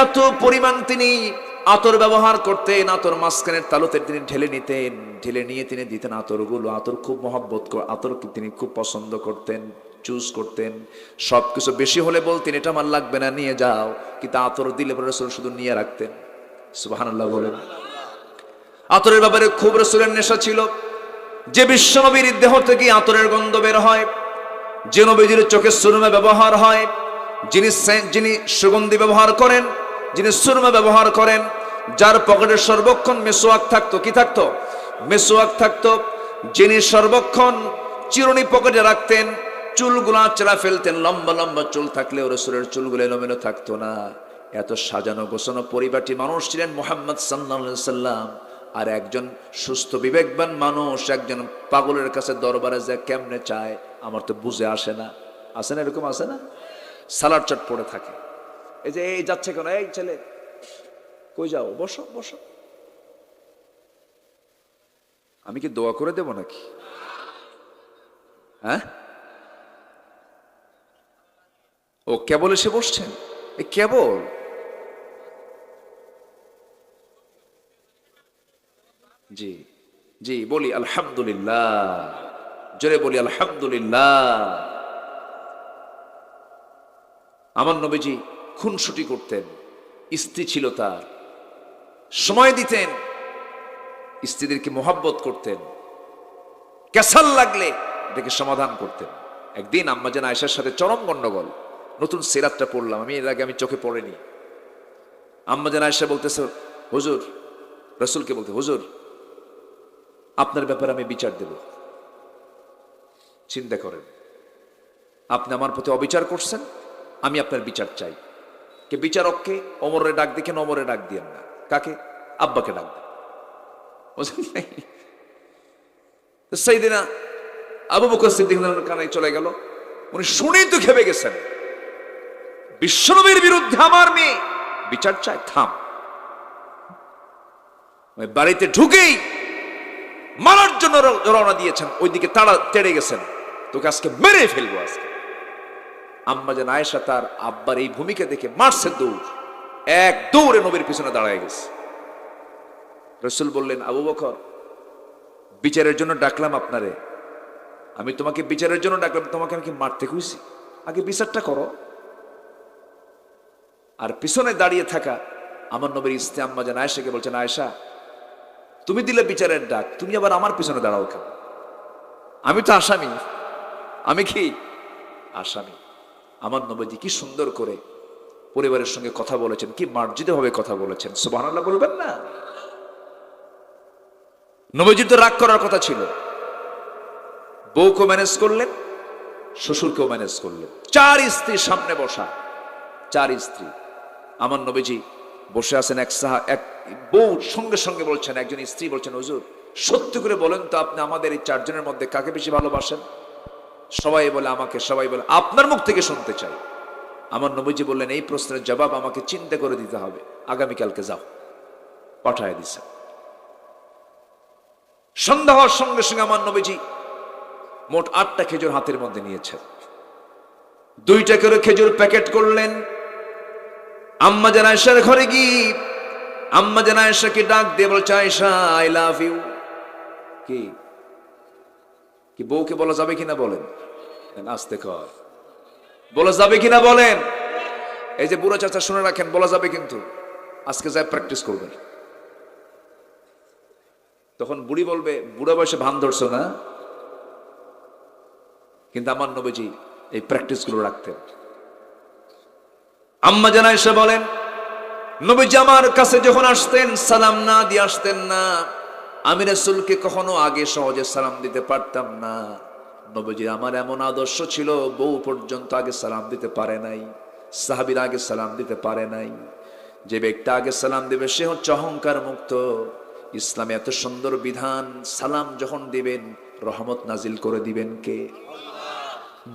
এত পরিমাণ তিনি আতর ব্যবহার করতেন। আতর মাঝখানের তালুতে তিনি ঢেলে নিতেন, ঢেলে নিয়ে তিনি দিতেন আতরগুলো। আতর খুব মহব্বত, আতর তিনি খুব পছন্দ করতেন, চুজ করতেন। সবকিছু বেশি হলে বলতেন এটা আমার লাগবে না, নিয়ে যাও। কিন্তু আতর দিলে পরে রাসূল শুধু নিয়ে রাখতেন। সুবহানাল্লাহ বলেন। আতরের ব্যাপারে খুব রাসূলের নেশা ছিল। যে বিশ্বনবীর দেহ থেকে আতরের গন্ধ বের হয়, যে নবীজির চোখে সুরমা ব্যবহার হয়, যিনি সুগন্ধি ব্যবহার করেন, যিনি সুরমা ব্যবহার করেন, যার পকেটে সর্বক্ষণ মেসোয়াক থাকতো, কি থাকতো? মেসোয়াক থাকতো। যিনি সর্বক্ষণ চিরুনি পকেটে রাখতেন, চুলগুলা চেরা ফেলতেন, লম্বা লম্বা চুল থাকলেও রাসূলের চুলগুলো এলোমেলো থাকতো না। এত সাজানো গোছানো পরিপাটি মানুষ ছিলেন মুহাম্মদ সাল্লাল্লাহু আলাইহি সাল্লাম। আর একজন সুস্থ বিবেকবান মানুষ একজন পাগলের কাছে দরবারে যায় কেমনে চায়, আমার তো বুঝে আসে না। আসে না, এরকম আসে না? সালাড চট পড়ে থাকে, এই যে এই যাচ্ছে কেন, এই ছেলে কই যাও, বসো বসো। আমি কি দোয়া করে দেব নাকি? হ্যাঁ, ও কেবল এসে বসছেন, এই কেবল। জি জি, বলি আলহামদুলিল্লাহ, জোরে বলি আলহামদুলিল্লাহ। আমার নবীজি খুনসুটি করতেন, স্ত্রী ছিল তার, সময় দিতেন, স্ত্রীদেরকে মোহাব্বত করতেন, ক্যাসাল লাগলে এটাকে সমাধান করতেন। একদিন আম্মা জান আয়েশার সাথে চরম গন্ডগোল, নতুন সিরাতটা পড়লাম আমি, এর আগে আমি চোখে পড়েনি। আম্মা জান আয়েশা বলতেছে, হুজুর, রাসূলকে বলতে, হুজুর আপনার ব্যাপারে আমি বিচার দেব। চিন্তা করেন, আপনি আমার প্রতি অবিচার করছেন, আমি আপনার বিচার চাই। কে বিচারককে? ওমরের ডাক দেখেন, ওমরের ডাক দিয়েন না, কাকে? আব্বাকে ডাক দেন। বুঝলেন? সাইয়েদনা আবু বকর সিদ্দিক কানে চলে গেল, উনি শুনেই তো খেপে গেছেন, বিশ্বনবীর বিরুদ্ধে আমার মেয়ে বিচার চায়, থাম। বাড়িতে ঢুকেই মারার জন্য রওনা দিয়েছেন, ওইদিকে তাড়া তেড়ে গেছেন, তোকে আজকে মেরে ফেলবো আজকে। আম্মা জান আয়েশা তার আব্বার এই ভূমিকা দেখে মারছে দৌড়, এক দৌড়ে নবীর পিছনে দাঁড়ায় গেছে। রাসূল বললেন, আবু বকর, বিচারের জন্য ডাকলাম আপনারে, আমি তোমাকে বিচারের জন্য ডাকলাম, তোমাকে আমি কি মারতে কইছি? আগে বিচারটা করো। আর পিছনে দাঁড়িয়ে থাকা আমার নবীর স্ত্রী আম্মা জান আয়েশাকে বলছেন, আয়েশা তুমি দিলে বিচারের ডাক, তুমি আবার আমার পিছনে দাঁড়াও কেন? আমি তো আসামি, আমি কি আসামি? আমার নবীজি কি সুন্দর করে পরিবারের সঙ্গে কথা বলেছেন, কি মার্জিত ভাবে কথা বলেছেন, সুবহানাল্লাহ বলবেন না? নবীজির তো রাগ করার কথা ছিল, বউকে ম্যানেজ করলেন, শ্বশুরকেও ম্যানেজ করলেন, 4 স্ত্রী সামনে বসা, 4 স্ত্রী। আমার নবীজি বসে আছেন, এক বউ সঙ্গে সঙ্গে বলছেন, একজন স্ত্রী বলছেন, হুজুর সত্যি করে বলেন তো আপনি আমাদের এই 4 জনের মধ্যে কাকে বেশি ভালোবাসেন? সবাই বলে আমাকে, সবাই বলে আপনার মুখ থেকে শুনতে চাই। আমার নবীজি বললেন, এই প্রশ্নের জবাব আমাকে চিন্তা করে দিতে হবে, আগামীকালকে যাও। পাঠায় দিছে। সন্ধ্যা হওয়ার সঙ্গে সঙ্গে আমার নবীজি মোট 8টা খেজুর হাতের মধ্যে নিয়েছেন, 2টা করে খেজুর প্যাকেট করলেন। আম্মা জান আয়েশার ঘরে গিয়ে আম্মা জান আয়েশাকে ডাক দিয়ে বলছে, আয়েশা আই লাভ ইউ। কি কি বউকে বলা যাবে কিনা বলেন? আস্তে কর, বলা যাবে কিনা বলেন? এই যে বুড়া চাচা শুনে রাখেন, বলা যাবে, কিন্তু আজকে যায় প্র্যাকটিস করবেন। তখন বুড়ি বলবে, বুড়া বয়সে ভান ধরছো না? কিন্তু আমার নবীজি এই প্র্যাকটিস গুলো রাখতেন। আম্মা জান আয়েশা বলেন, নবীজি আমার কাছে যখন আসতেন সালাম না দিয়ে আসতেন না। আমি রাসূলকে কখনো আগে সহজে সালাম দিতে পারতাম না। নবীজি আমার এমন আদর্শ ছিল, বউ পর্যন্ত আগে সালাম দিতে পারে নাই, সাহাবীরা আগে সালাম দিতে পারে নাই। যে ব্যক্তি আগে সালাম দিবে সে হচ্ছে অহংকার মুক্ত। ইসলামে এত সুন্দর বিধান, সালাম যখন দিবেন রহমত নাজিল করে দিবেন কে?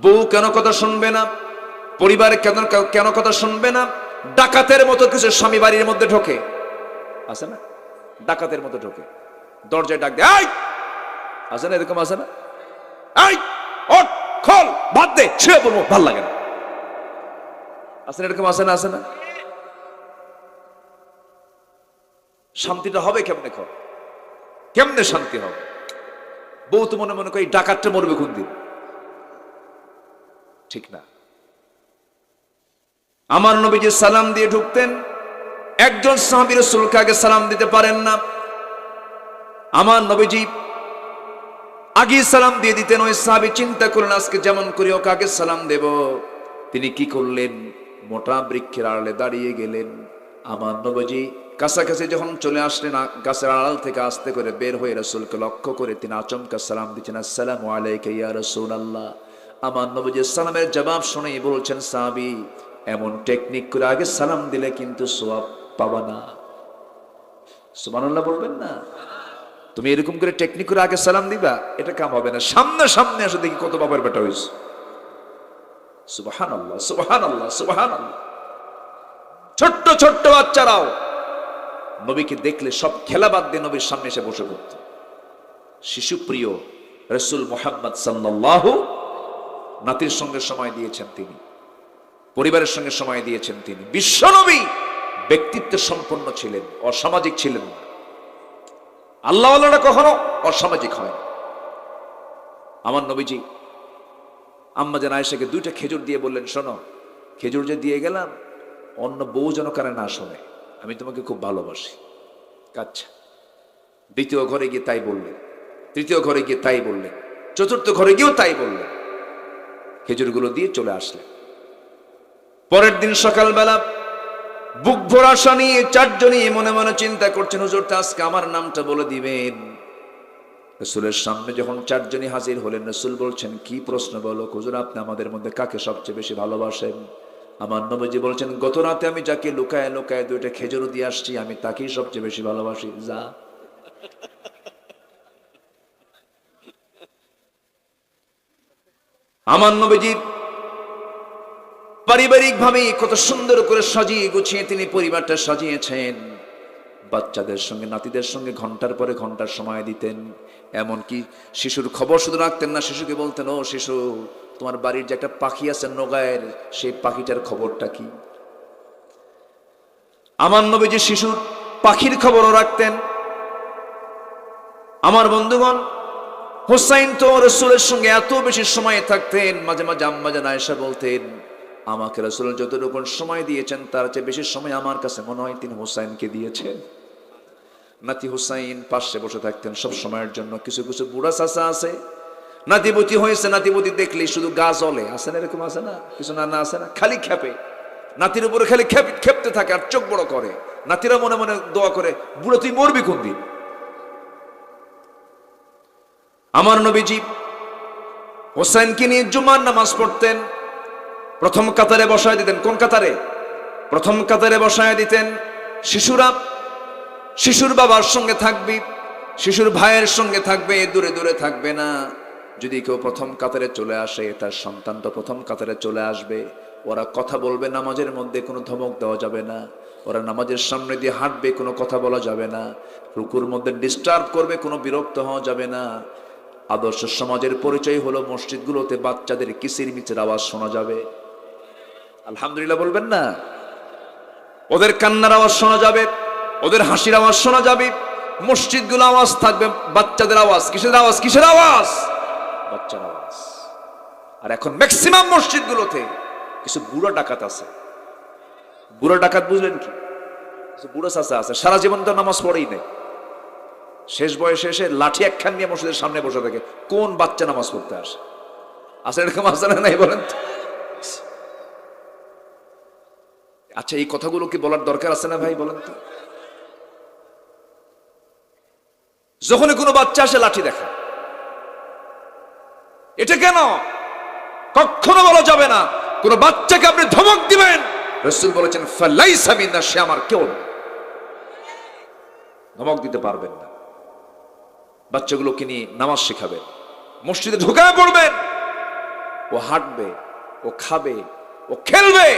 বউ কেন কথা শুনবে না? পরিবার কেন কথা শুনবে না? ডাকাতের মতো কিছু স্বামী বাড়ির মধ্যে ঢোকে, আছে না? ডাকাতের মতো ঢোকে, দরজায় ডাক দেয়, আছে না? এরকম আছে না? খোল, ভাত দে, শুয়ে পড়বো, ভাল লাগে না, আছে না? এরকম আছে না? আছে না? শান্তিটা হবে কেমনে? কেমনে শান্তি হবে? বউ তো মনে মনে করে ডাকাতটা মরবে কোন দিন, ঠিক না? আমার নবীজি সালাম দিয়ে ঢুকতেন, একজন সাহাবী রাসূলকে আগে সালাম দিতে পারেন না। আমার নবীজি আগে সালাম দিয়ে দিতেন। ওই সাহাবী চিন্তা করলেন আজকে যেমন করে ওকে আগে সালাম দেব। তিনি কি করলেন? মোটা বৃক্ষের আড়ালে দাঁড়িয়ে গেলেন। আমার নবীজি কাছাকাছি যখন চলে আসলেন, গাছের আড়াল থেকে আস্তে করে বের হয়ে রাসূলকে লক্ষ্য করে তিনি আচমকা সালাম দিচ্ছেন, আসসালামু আলাইকা ইয়া রাসূলুল্লাহ। আমার নবীজির সালামের জবাব শুনেই বলছেন সাহাবী, এমন টেকনিক করে আগে সালাম দিলে কিন্তু সওয়াব পাবা না। সুবহানাল্লাহ বলবেন না? তুমি এরকম করে টেকনিক করে আগে সালাম দিবা, এটা কাম হবে না। সামনে সামনে এসে দেখি কত বাবার বেটা হইছে। সুবহানাল্লাহ, সুবহানাল্লাহ, সুবহানাল্লাহ। ছোট্ট ছোট্ট বাচ্চারাও নবীকে দেখলে সব খেলা বাদ দিয়ে নবীর সামনে এসে বসে পড়ত। শিশু প্রিয় রাসূল মুহাম্মদ সাল্লাল্লাহু নাতির সঙ্গে সময় দিয়েছেন তিনি, পরিবারের সঙ্গে সময় দিয়েছেন তিনি। বিশ্বনবী ব্যক্তিত্ব সম্পন্ন ছিলেন, অসামাজিক ছিলেন না। আল্লাহ আল্লাহরা কখনো অসামাজিক হয়। আমার নবীজি আম্মা জান আয়েশাকে 2টা খেজুর দিয়ে বললেন, শোনো, খেজুর যে দিয়ে গেলাম অন্য বউ যেন কারে না শোনে, আমি তোমাকে খুব ভালোবাসি। আচ্ছা। দ্বিতীয় ঘরে গিয়ে তাই বললেন, তৃতীয় ঘরে গিয়ে তাই বললেন, চতুর্থ ঘরে গিয়েও তাই বললেন। খেজুরগুলো দিয়ে চলে আসলেন। পরের দিন সকালবেলা বুক ভরা আশা নিয়ে 4 জনই মনে মনে চিন্তা করছেন, হুজুর তো আজকে আমার নামটা বলে দিবেন। রাসূলের সামনে যখন 4 জনই হাজির হলেন, রাসূল বলছেন, কি প্রশ্ন বলো হুজুর, আপনি আমাদের মধ্যে কাকে সবচেয়ে বেশি ভালোবাসেন? আমার নবীজি বলছেন, গত রাতে আমি যাকে লুকায় লুকায় 2টা খেজুর দিয়ে আসছি, আমি তাকেই সবচেয়ে বেশি ভালোবাসি। যা। আমার নবীজি পারিবারিক ভাবে কত সুন্দর করে সাজিয়ে গুছিয়ে তিনি পরিবারটা সাজিয়েছেন। বাচ্চাদের সঙ্গে, নাতিদের সঙ্গে ঘন্টার পরে ঘন্টার সময় দিতেন। এমনকি শিশুর খবর শুধু রাখতেন না, শিশুকে বলতেন, ও শিশু, তোমার বাড়ির যে একটা পাখি আছে নোগায়ের, সেই পাখিটার খবরটা কি? আমার নবীজি শিশুর পাখির খবরও রাখতেন। আমার বন্ধুগণ, হুসাইন তো রাসূলের সঙ্গে এত বেশি সময় থাকতেন, মাঝে মাঝে আম্মা জান আয়েশা বলতেন, আমাকে রাসূল যতটুকু সময় দিয়েছেন তার চেয়ে বেশি সময় আমার কাছে মনে হয় তিনি হুসাইনকে দিয়েছেন। নাতি হুসাইন পাশে বসে থাকতেন সব সময়ের জন্য। কিছু কিছু বুড়া চাচা আছে, নাতিবতী হয়েছে, নাতিবতী দেখলে শুধু গা জ্বলে, আছে না এরকম? আছে না কিছু? না না আছে না? খালি খেপে, নাতির উপরে খালি খেপতে থাকে আর চোখ বড় করে। নাতিরা মনে মনে দোয়া করে, বুড়ো তুই মরবি কোন দিন। আমার নবীজি হোসেনকে নিয়ে জুমার নামাজ পড়তেন। প্রথম কাতারে বসায় দিতেন। কোন কাতারে? প্রথম কাতারে বসায় দিতেন। শিশুরা শিশুর বাবার সঙ্গে থাকবে, শিশুর ভাইয়ের সঙ্গে থাকবে, দূরে দূরে থাকবে না। যদি কেউ প্রথম কাতারে চলে আসে, তার সন্তানটা প্রথম কাতারে চলে আসবে। ওরা কথা বলবে, নামাজের মধ্যে কোনো ধমক দেওয়া যাবে না। ওরা নামাজের সামনে দিয়ে হাঁটবে, কোনো কথা বলা যাবে না। রুকুর মধ্যে ডিস্টার্ব করবে, কোনো বিরক্ত হওয়া যাবে না। আদর্শ সমাজের পরিচয় হলো মসজিদগুলোতে বাচ্চাদের কিচির মিচির আওয়াজ শোনা যাবে। আলহামদুলিল্লাহ বলবেন না? ওদের কান্নার আওয়াজ শোনা যাবে, ওদের হাসির আওয়াজ শোনা যাবে। মসজিদগুলো আওয়াজ থাকবে, বাচ্চাদের আওয়াজ। কিসের আওয়াজ? কিসের আওয়াজ? বাচ্চার আওয়াজ। আর এখন ম্যাক্সিমাম মসজিদগুলোতে কিছু বুড়া ডাকাত আছে। বুড়া ডাকাত বুঝলেন কি? কিছু বুড়া চাচা আছে, সারা জীবন তো নামাজ পড়েই নেই, শেষ বয়সে এসে লাঠি একখান নিয়ে মসজিদের সামনে বসে থাকে। কোন বাচ্চা নামাজ পড়তে আসে? আছে এরকম? আছে না নাই বলেন তো? আচ্ছা, এই কথাগুলো কি বলার দরকার আছে না ভাই বলেন তো? যখনই কোনো বাচ্চা আসে লাঠি দেখা, এটা কেন? কখনো বলা যাবে না। কোন বাচ্চাকে আপনি ধমক দিবেন, রাসূল বলেছেন ফালাইসা মিন্না, সে আমার কেউ না। ধমক দিতে পারবেন না। বাচ্চাগুলোকে নিয়ে নামাজ শেখাবেন, মসজিদে ঢুকায় পড়বেন। ও হাঁটবে, ও খাবে, ও খেলবে,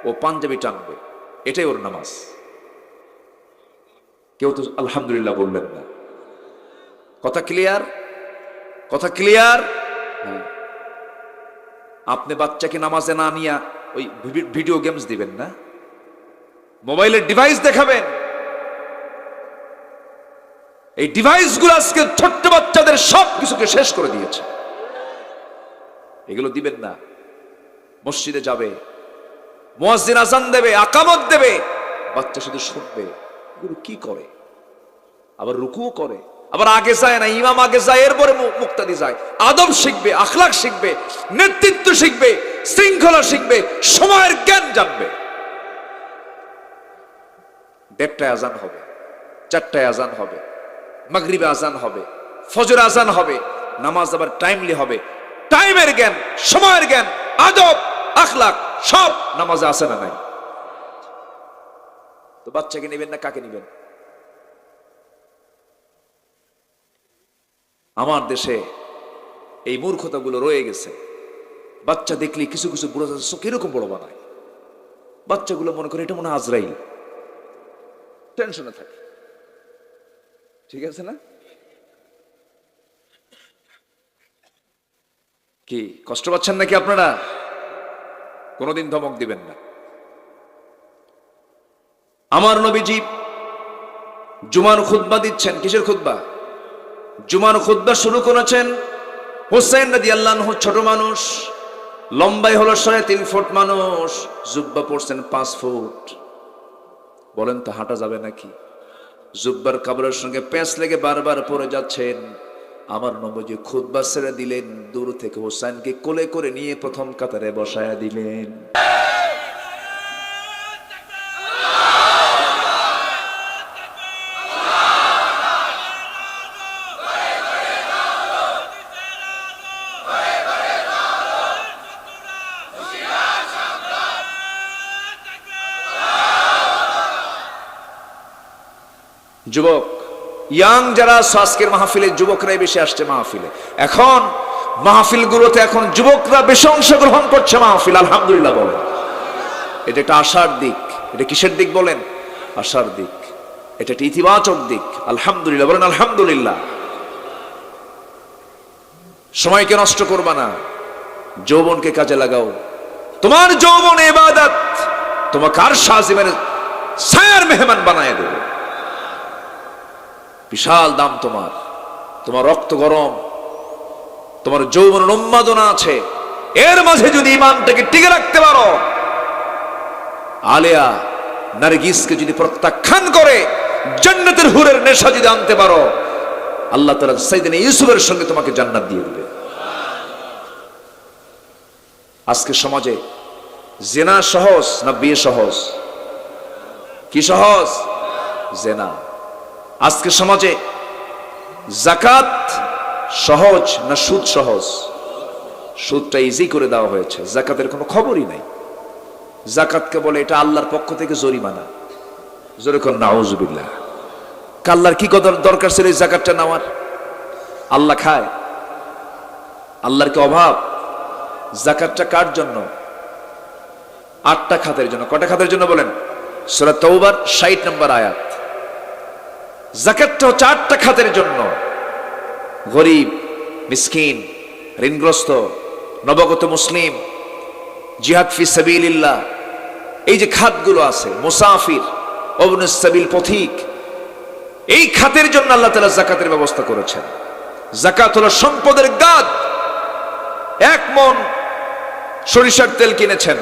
ও পাঞ্জাবি টানবে, এটাই ওর নামাজ। কেউ তো আলহামদুলিল্লাহ বললেন না। কথা ক্লিয়ার? কথা ক্লিয়ার? আপনি বাচ্চাকে নামাজে না নিয়ে ওই ভিডিও গেমস দিবেন না, মোবাইলের ডিভাইস দেখাবেন। এই ডিভাইসগুলো আজকে ছোট্ট বাচ্চাদের সব কিছুকে শেষ করে দিয়েছে। এগুলো দিবেন না। মসজিদে যাবে, মুয়াজ্জিন আযান দেবে, আকামত দেবে, বাচ্চা শুধু শুনবে। এগুলো কি করে? আবার রুকুও করে, আবার আগে যায় না, ইমাম আগে যায়, এরপরে মুক্তাদি যায়। আদব শিখবে, আখলাক শিখবে, নেতৃত্ব শিখবে, শৃঙ্খলা শিখবে, সময়ের জ্ঞান জানবে। 1:30টায় আজান হবে, 4টায় আজান হবে, মাগরিবে আজান হবে, ফজর আজান হবে, নামাজ আবার টাইমলি হবে। টাইমের জ্ঞান, সময়ের জ্ঞান, আদব, আখলাক সব নামাজে আছে না নাই? তো বাচ্চাকে নেবেন না কাকে নেবেন? আমার দেশে এই মূর্খতাগুলো রয়ে গেছে। বাচ্চা দেখলে কিছু কিছু বুড়ো কিরকম বড় বানায়, বাচ্চাগুলো মনে করে এটা মনে হয় আজরাইল, টেনশনে থাকে। ঠিক আছে না? কি কষ্ট পাচ্ছেন নাকি আপনারা? কোনদিন ধমক দিবেন না। আমার নবীজি জুমার খুতবা দিচ্ছেন। কিসের খুতবা? জুমার খুতবা শুরু করেছেন। হুসাইন রাদিয়াল্লাহু আনহু ছোট মানুষ, লম্বাই হলো 3.5 ফুট মানুষ, জুব্বা পরছেন 5 ফুট। বলেন তো হাঁটা যাবে নাকি? জুব্বার কাপড়ের সঙ্গে প্যাঁচ লেগে বারবার পড়ে যাচ্ছেন। আমার নবীজি খুতবা ছেড়ে দিলেন, দূর থেকে হুসাইনকে কোলে করে নিয়ে প্রথম কাতারে বসায়া দিলেন। যুবক, ইয়াং যারা আজকের মাহফিলে, যুবকরাই বেশি আসছে মাহফিলে। এখন মাহফিলগুলোতে এখন যুবকরা বেশি অংশগ্রহণ করছে মাহফিল। আলহামদুলিল্লাহ বলেন। এটা একটা আশার দিক। এটা কিসের দিক বলেন? আশার দিক। এটা একটা ইতিবাচক দিক। আলহামদুলিল্লাহ বলেন। আলহামদুলিল্লাহ। সময়কে নষ্ট করবা না, যৌবনকে কাজে লাগাও। তোমার যৌবন ইবাদত তোমাকে আরশ আজিমের ছায়ার মেহমান বানায় দেবে। বিশাল দাম তোমার। তোমার রক্ত গরম, তোমার যৌবনের উন্মাদনা আছে, এর মাঝে যদি ইমানটাকে টিকে রাখতে পারো, আলেয়া নারগিসকে যদি প্রত্যাখ্যান করে জান্নাতের হুরের নেশা যদি আনতে পারো, আল্লাহ তাআলা সাইয়েদনা ইউসুফের সঙ্গে তোমাকে জান্নাত দিয়ে দিবে। আজকে সমাজে জিনা সহজ না বিয়ে সহজ? কি সহজ? জিনা। আজকে সমাজে যাকাত সহজ না সুদ সহজ? সুদটা ইজি করে দেওয়া হয়েছে, যাকাতের কোনো খবরই নাই। যাকাতকে বলে এটা আল্লাহর পক্ষ থেকে জরিমানা। জোরে কোন নাউজুবিল্লাহ। আল্লাহর কি দরকার ছিল এই যাকাতটা নেওয়ার? আল্লাহ খায়? আল্লাহর কি অভাব? যাকাতটা কার জন্য? 8টা খাতের জন্য। কয়টা খাতের জন্য বলেন? সূরা তাওবার 60 নম্বর আয়াত। যাকাতটা হচ্ছে 8টা খাতের জন্য। গরিব, মিসকিন, ঋণগ্রস্ত, নবগত মুসলিম, জিহাদ ফি সাবিলিল্লাহ, এই যে খাতগুলো আছে, মুসাফির, ইবনুস সাবিল, পথিক, এই খাতের জন্য আল্লাহ তাআলা যাকাতের ব্যবস্থা করেছেন। যাকাত হলো সম্পদের গাদ। 1 মণ সরিষার তেল কিনেছেন,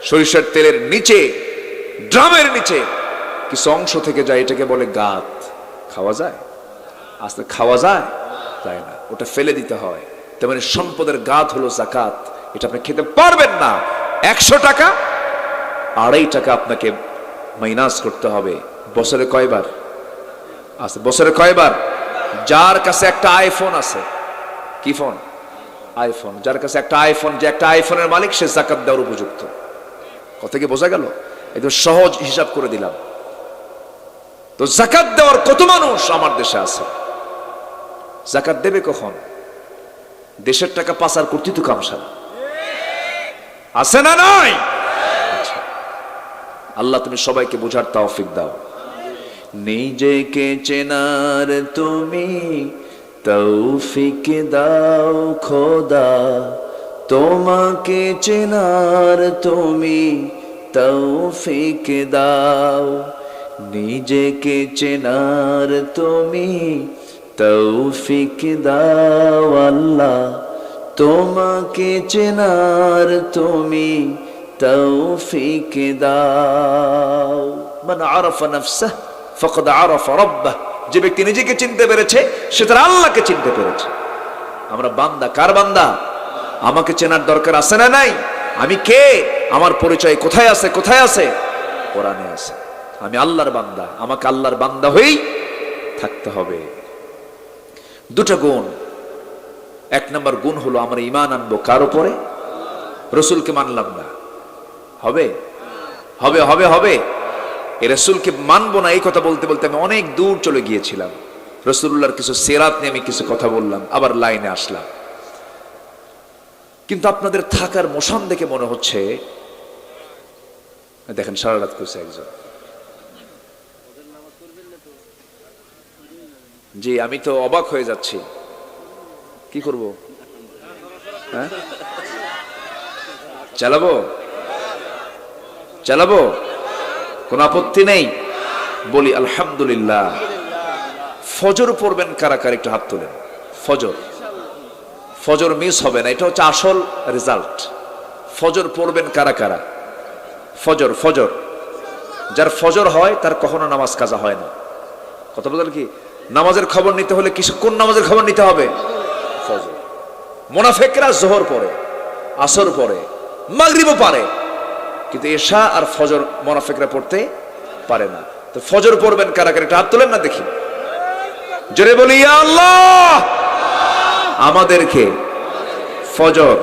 সরিষার তেলের নিচে, ড্রামের নিচে কিছু অংশ থেকে যায়, এটাকে বলে গাদ। খাওয়া যায়? আস্তে খাওয়া যায়? যায় না, ওটা ফেলে দিতে হয়। তার মানে সম্পদের গাদ হলো যাকাত। এটা আপনি খেতে পারবেন না। 100 টাকা, 2.5 টাকা আপনাকে মাইনাস করতে হবে। বছরে কয়বার? আচ্ছা, বছরে কয়বার? যার কাছে একটা আইফোন আছে, কি ফোন? আইফোন। যার কাছে একটা আইফোন, যে একটা আইফোনের মালিক, সে যাকাত দেওয়ার উপযুক্ত। কথা কি বোঝা গেল? একদম সহজ হিসাব করে দিলাম। তো যাকাত দেওয়ার কত মানুষ আমার দেশে আছে? যাকাত দেবে কখন? দেশের টাকা পাচার করতে তো কামসারা আছে না নাই? আল্লাহ তুমি সবাইকে বোঝার তৌফিক দাও। নিজেকে চেনার তুমি তৌফিক দাও খোদা, তোমাকে চেনার তুমি তৌফিক দাও। নিজেকে চেনার তুমি তৌফিক দাও আল্লাহ, তোমাকে চেনার তুমি তৌফিক দাও। মান আরাফা নাফসাহু ফাকাদ আরাফা রাব্বাহু যে ব্যক্তি নিজেকে চিনতে পেরেছে সে তার আল্লাহকে চিনতে পেরেছে। আমরা বান্দা, কার বান্দা? আমাকে চেনার দরকার আছে না নাই? আমি কে? আমার পরিচয় কোথায় আছে? কোথায় আছে? কোরআনে আছে। আমি আল্লাহর বান্দা, আমাকে আল্লাহর বান্দা হয়েই থাকতে হবে। দুটো গুণ। এক নম্বর গুণ হলো আমরা ঈমান আনবো কার উপরে? রসুলকে মানলাম না, হবে? হবে হবে হবে এই রসুলকে মানবো না, এই কথা বলতে বলতে আমি অনেক দূর চলে গিয়েছিলাম। রসুল্লাহর কিছু সিরাত নিয়ে আমি কিছু কথা বললাম, আবার লাইনে আসলাম। কিন্তু আপনাদের থাকার মোশন দেখে মনে হচ্ছে, দেখেন সারা রাত করছে একজন। জি, আমি তো অবাক হয়ে যাচ্ছি, কি করব? হ্যাঁ, চালাবো চালাবো, কোন আপত্তি নেই। বলি আলহামদুলিল্লাহ। ফজর পড়বেন কারা কারা? একটু হাত তোলেন। ফজর, ফজর মিস হবে না, এটা হচ্ছে আসল রেজাল্ট। ফজর পড়বেন কারা কারা? ফজর, ফজর যার ফজর হয় তার কখনো নামাজ কাজা হয় না। কথা বলেন কি? নামাজের খবর নিতে হলে কোন নামাজের খবর নিতে হবে? ফজর। মুনাফিকরা যোহর পড়ে, আসর পড়ে, মাগরিবও পারে, কিন্তু এশা আর ফজর মুনাফিকরা পড়তে পারে না। তো ফজর পড়বেন কারা কারা? একটু হাত তোলেন না দেখি, জোরে বলি ইয়া আল্লাহ। আমাদেরকে ফজর,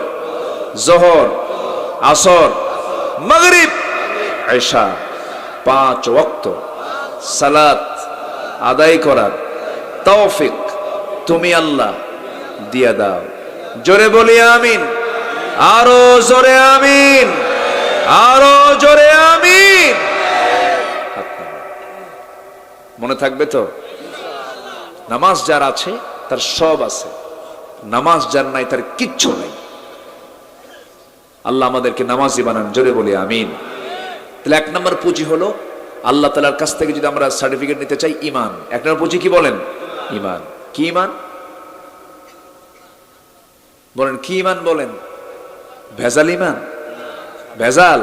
যোহর, আসর, মাগরিব, এশা 5 ওয়াক্ত সালাত আদায় করার তৌফিক তুমি আল্লাহ দিয়া দাও। জোরে বলি আমিন, আরো জোরে আমিন, আরো জোরে আমিন। মনে থাকবে তো? নামাজ যার আছে তার সব আছে, নামাজ যার নাই তার কিচ্ছু নাই। আল্লাহ আমাদেরকে নামাজি বানান, জোরে বলি আমিন। তাহলে 1 নম্বর পুঁজি হলো আল্লাহ তাআলার কাছ থেকে যদি আমরা সার্টিফিকেট নিতে চাই, ঈমান। 1 নম্বর পুঁজি কি বলেন? ঈমান। কি ঈমান বলেন? কি ঈমান বলেন? ভেজাল ঈমান। ভেজাল,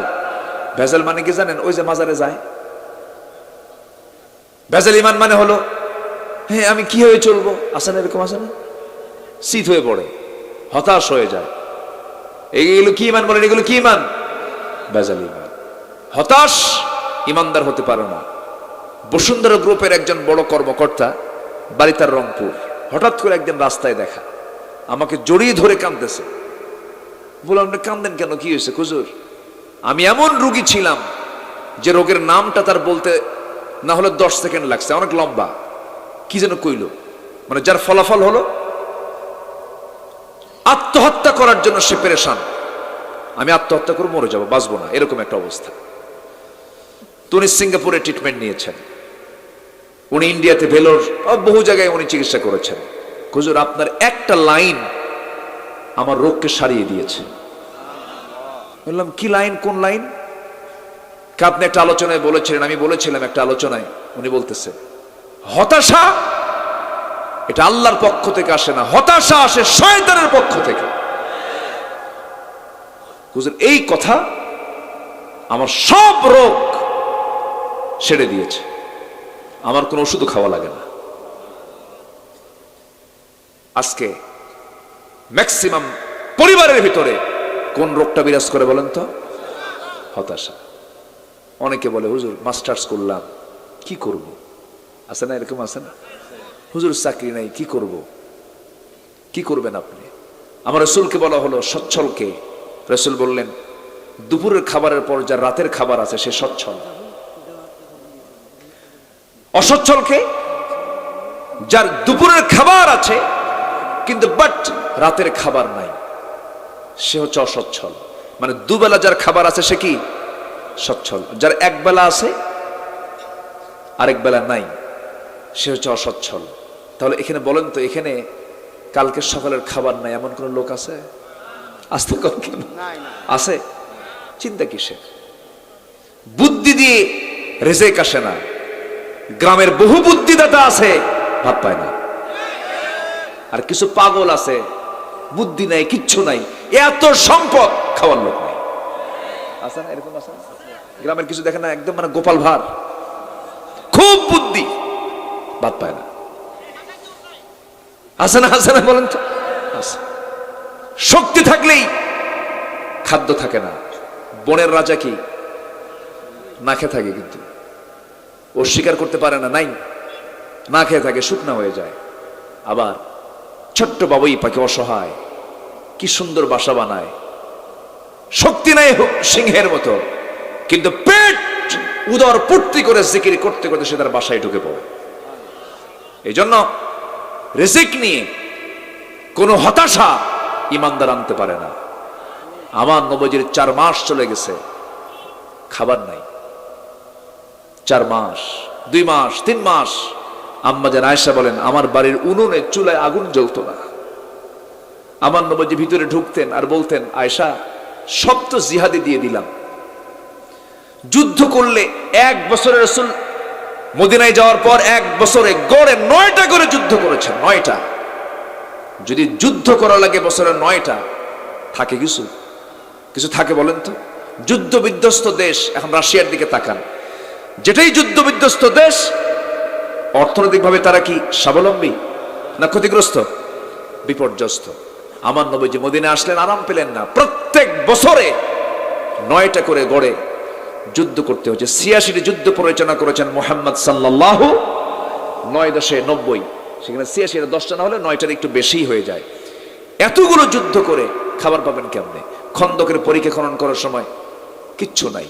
ভেজাল মানে কি জানেন? ওই যে মাজারে যায়, ভেজাল ঈমান মানে হলো হ্যাঁ আমি কি হয়ে চলবো, আসে না? এরকম আসে না? শীত হয়ে পড়ে, হতাশ হয়ে যায়। এইগুলো কি ঈমান বলেন? এগুলো কি ঈমান? ভেজাল ঈমান। হতাশ ইমানদার হতে পারে না। বসুন্ধরা গ্রুপের একজন বড় কর্মকর্তা, বাড়ি তার রংপুর, হঠাৎ করে একদিন রাস্তায় দেখা, আমাকে জড়িয়ে ধরে কাঁদতেছে। বললাম আপনি কাঁদেন কেন, কি হয়েছে? হুজুর আমি এমন রোগী ছিলাম যে রোগের নামটা তার বলতে না হলে 10 সেকেন্ড লাগছে, অনেক লম্বা। কি যেন কইল, মানে যার ফলাফল হলো আত্মহত্যা করার জন্য সে পেরেশান। আমি আত্মহত্যা করে মরে যাবো, বাঁচবো না, এরকম একটা অবস্থা। তো উনি সিঙ্গাপুরে ট্রিটমেন্ট নিয়েছেন, উনি ইন্ডিয়াতে ভেলোর বহু জায়গায় উনি চিকিৎসা করেছেন। হুজুর আপনার একটা লাইন আমার রোগকে সারিয়ে দিয়েছে। বললাম কি লাইন? কোন লাইন? আপনি একটা আলোচনায় বলেছিলেন। আমি বলেছিলাম একটা আলোচনায়। উনি বলতেছে হতাশা এটা আল্লাহর পক্ষ থেকে আসে না, হতাশা আসে শয়তানের পক্ষ থেকে। হুজুর এই কথা আমার সব রোগ সেরে দিয়েছে, আমার কোনো ওষুধ খাওয়া লাগে না। আজকে ম্যাক্সিমাম পরিবারের ভিতরে কোন রোগটা বিরাজ করে বলেন তো? হতাশা। অনেকে বলে হুজুর মাস্টার্স করলাম, কি করব? আছে না এরকম? আছে না? হুজুর চাকরি নাই, কি করব? কি করবেন আপনি? আমার রাসূলকে বলা হলো সচ্ছলকে, রাসূল বললেন দুপুরের খাবারের পর যার রাতের খাবার আছে সে সচ্ছল। অসচ্ছলকে? যার দুপুরের খাবার আছে কিন্তু বাট রাতের খাবার নাই, সে হচ্ছে অসচ্ছল। মানে দুবেলা যার খাবার আছে সে কি? সচ্ছল। যার এক বেলা আছে আরেক বেলা নাই, সে হচ্ছে অসচ্ছল। তাহলে এখানে বলেন তো, এখানে কালকে সকালের খাবার নাই এমন কোন লোক আছে? আসতে কেন আছে? চিন্তা কিসের? বুদ্ধি দিয়ে রেজেক আসে না। গ্রামের বহু বুদ্ধিদাতা আছে, ভাত পায় না। আর কিছু পাগল আছে, বুদ্ধি নাই, কিচ্ছু নাই, এত সম্পদ, খাওয়ার লোক নাই। আছে না এরকম? আছে গ্রামের কিছু দেখেন না, একদম মানে গোপাল ভাঁড়, খুব বুদ্ধি ভাত পায় না। আছে না আছে না বলেন তো? শক্তি থাকলেই খাদ্য থাকে না। বনের রাজা কি না খেয়ে থাকে, কিন্তু ও স্বীকার করতে পারে না, নাই না খেয়ে থাকে, শুকনা হয়ে যায়। আবার ছোট্ট বাবুই পাখি অসহায়, কি সুন্দর বাসা বানায়, শক্তি নাই সিংহের মতো, কিন্তু পেট উদর পূর্তি করে জিকির করতে করতে সে তার বাসায় ঢুকে পড়ে। এই জন্য রিজিক নিয়ে কোনো হতাশা ইমানদার আনতে পারে না। আমার নবীজির 4 মাস চলে গেছে, খাবার নাই। 4 মাস, 2 মাস, 3 মাস। আম্মা জান আয়েশা বলেন, আমার বাড়ির উনুনে চুলায় আগুন জ্বলতো না। আমার নবীজি ভিতরে ঢুকতেন আর বলতেন, আয়েশা সব তো জিহাদে দিয়ে দিলাম, যুদ্ধ করলে 1 বছরে রাসূল মদিনায় যাওয়ার পর 1 বছরে গড়ে 9টা করে যুদ্ধ করেছেন। 9টা। যদি যুদ্ধ করা লাগে বছরে 9টা, থাকে কিছু? কিছু থাকে বলেন তো? যুদ্ধ বিধ্বস্ত দেশ, এখন রাশিয়ার দিকে তাকান, যেটাই যুদ্ধ বিধ্বস্ত দেশ, অর্থনৈতিকভাবে তারা কি স্বাবলম্বী না ক্ষতিগ্রস্ত? বিপর্যস্ত। আমার নবীজি মদিনায় আসলেন, আরাম পেলেন না। প্রত্যেক বছরে 9টা করে গড়ে যুদ্ধ করতে হচ্ছে। 86টি যুদ্ধ পরিচালনা করেছেন মুহাম্মদ সাল্লাল্লাহু 9×90। সেখানে 86 10টা না হলে 9টার একটু বেশি হয়ে যায়। এতগুলো যুদ্ধ করে খাবার পাবেন কেমনে? খন্দকের পরীক্ষা খনন করার সময় কিচ্ছু নাই,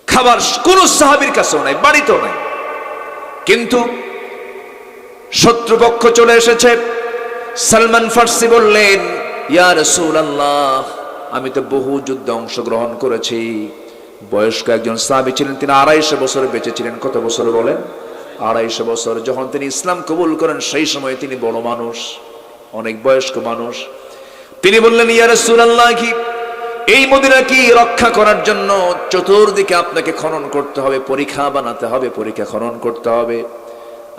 খাবার কোন সাহাবীর কাছেও নাই, বাড়িতেও নাই। কিন্তু শত্রুপক্ষ চলে এসেছে। সালমান ফার্সি বললেন, ইয়া রাসূলুল্লাহ, আমি তো বহু যুদ্ধে অংশগ্রহণ করেছি। বয়স্ক একজন সাহাবী ছিলেন, তিনি 250 বছর বেঁচে ছিলেন। কত বছর বলেন? 250 বছর। যখন তিনি ইসলাম কবুল করেন সেই সময় তিনি বড় মানুষ, অনেক বয়স্ক মানুষ। তিনি বললেন, ইয়া রাসূলুল্লাহ, কি এই মদিনা কি রক্ষা করার জন্য চতুর্দিকে আপনাকে খনন করতে হবে, পরীক্ষা বানাতে হবে, পরীক্ষা খনন করতে হবে?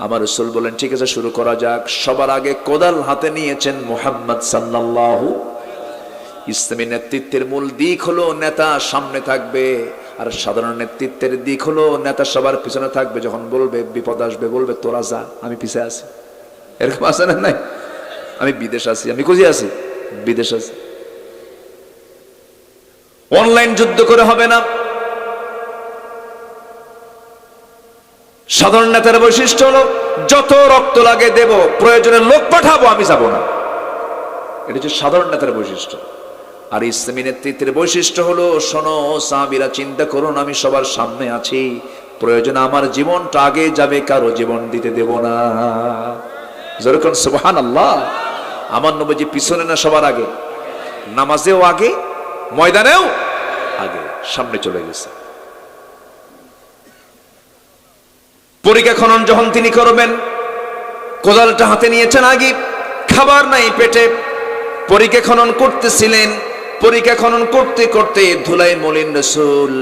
আমার রাসূল বলেন, ঠিক আছে, শুরু করা যাক। সবার আগে কোদাল হাতে নিয়েছেন মুহাম্মদ সাল্লাল্লাহু। ইসলামী নেতৃত্বের মূল দিক হলো নেতা সামনে থাকবে, আর সাধারণ নেতৃত্বের দিক হলো নেতা সবার পিছনে থাকবে। যখন বলবে বিপদ আসবে, বলবে তোরা যা, আমি পিছে আছি। এরকম আছে না? নাই, আমি বিদেশ আছি, আমি খুঁজে আছি, বিদেশ আছি। অনলাইন যুদ্ধ করে হবে না। সাধারণ নেতার বৈশিষ্ট্য হলো যত রক্ত লাগে দেব, প্রয়োজনে লোক পাঠাবো, আমি যাব না। এটা হচ্ছে সাধারণ নেতার বৈশিষ্ট্য। আর ইসলামী নেতৃত্বের বৈশিষ্ট্য হলো, শোনো সাহাবীরা, চিন্তা করুন, আমি সবার সামনে আছি, প্রয়োজনে আমার জীবনটা আগে যাবে, কারো জীবন দিতে দেব না। যেরকম সুবহানাল্লাহ। আমার নবীজি পিছনে না সবার আগে, নামাজেও আগে, ময়দানেও আগে, সামনে চলে গেছে। পরীক্ষা খনন যখন তিনি করবেন, কোদালটা হাতে নিয়েছেন আগে, খাবার নাই পেটে, পরীক্ষা খনন করতেছিলেন। পরীক্ষা খনন করতে করতে ধুলাই মলিন রাসূল,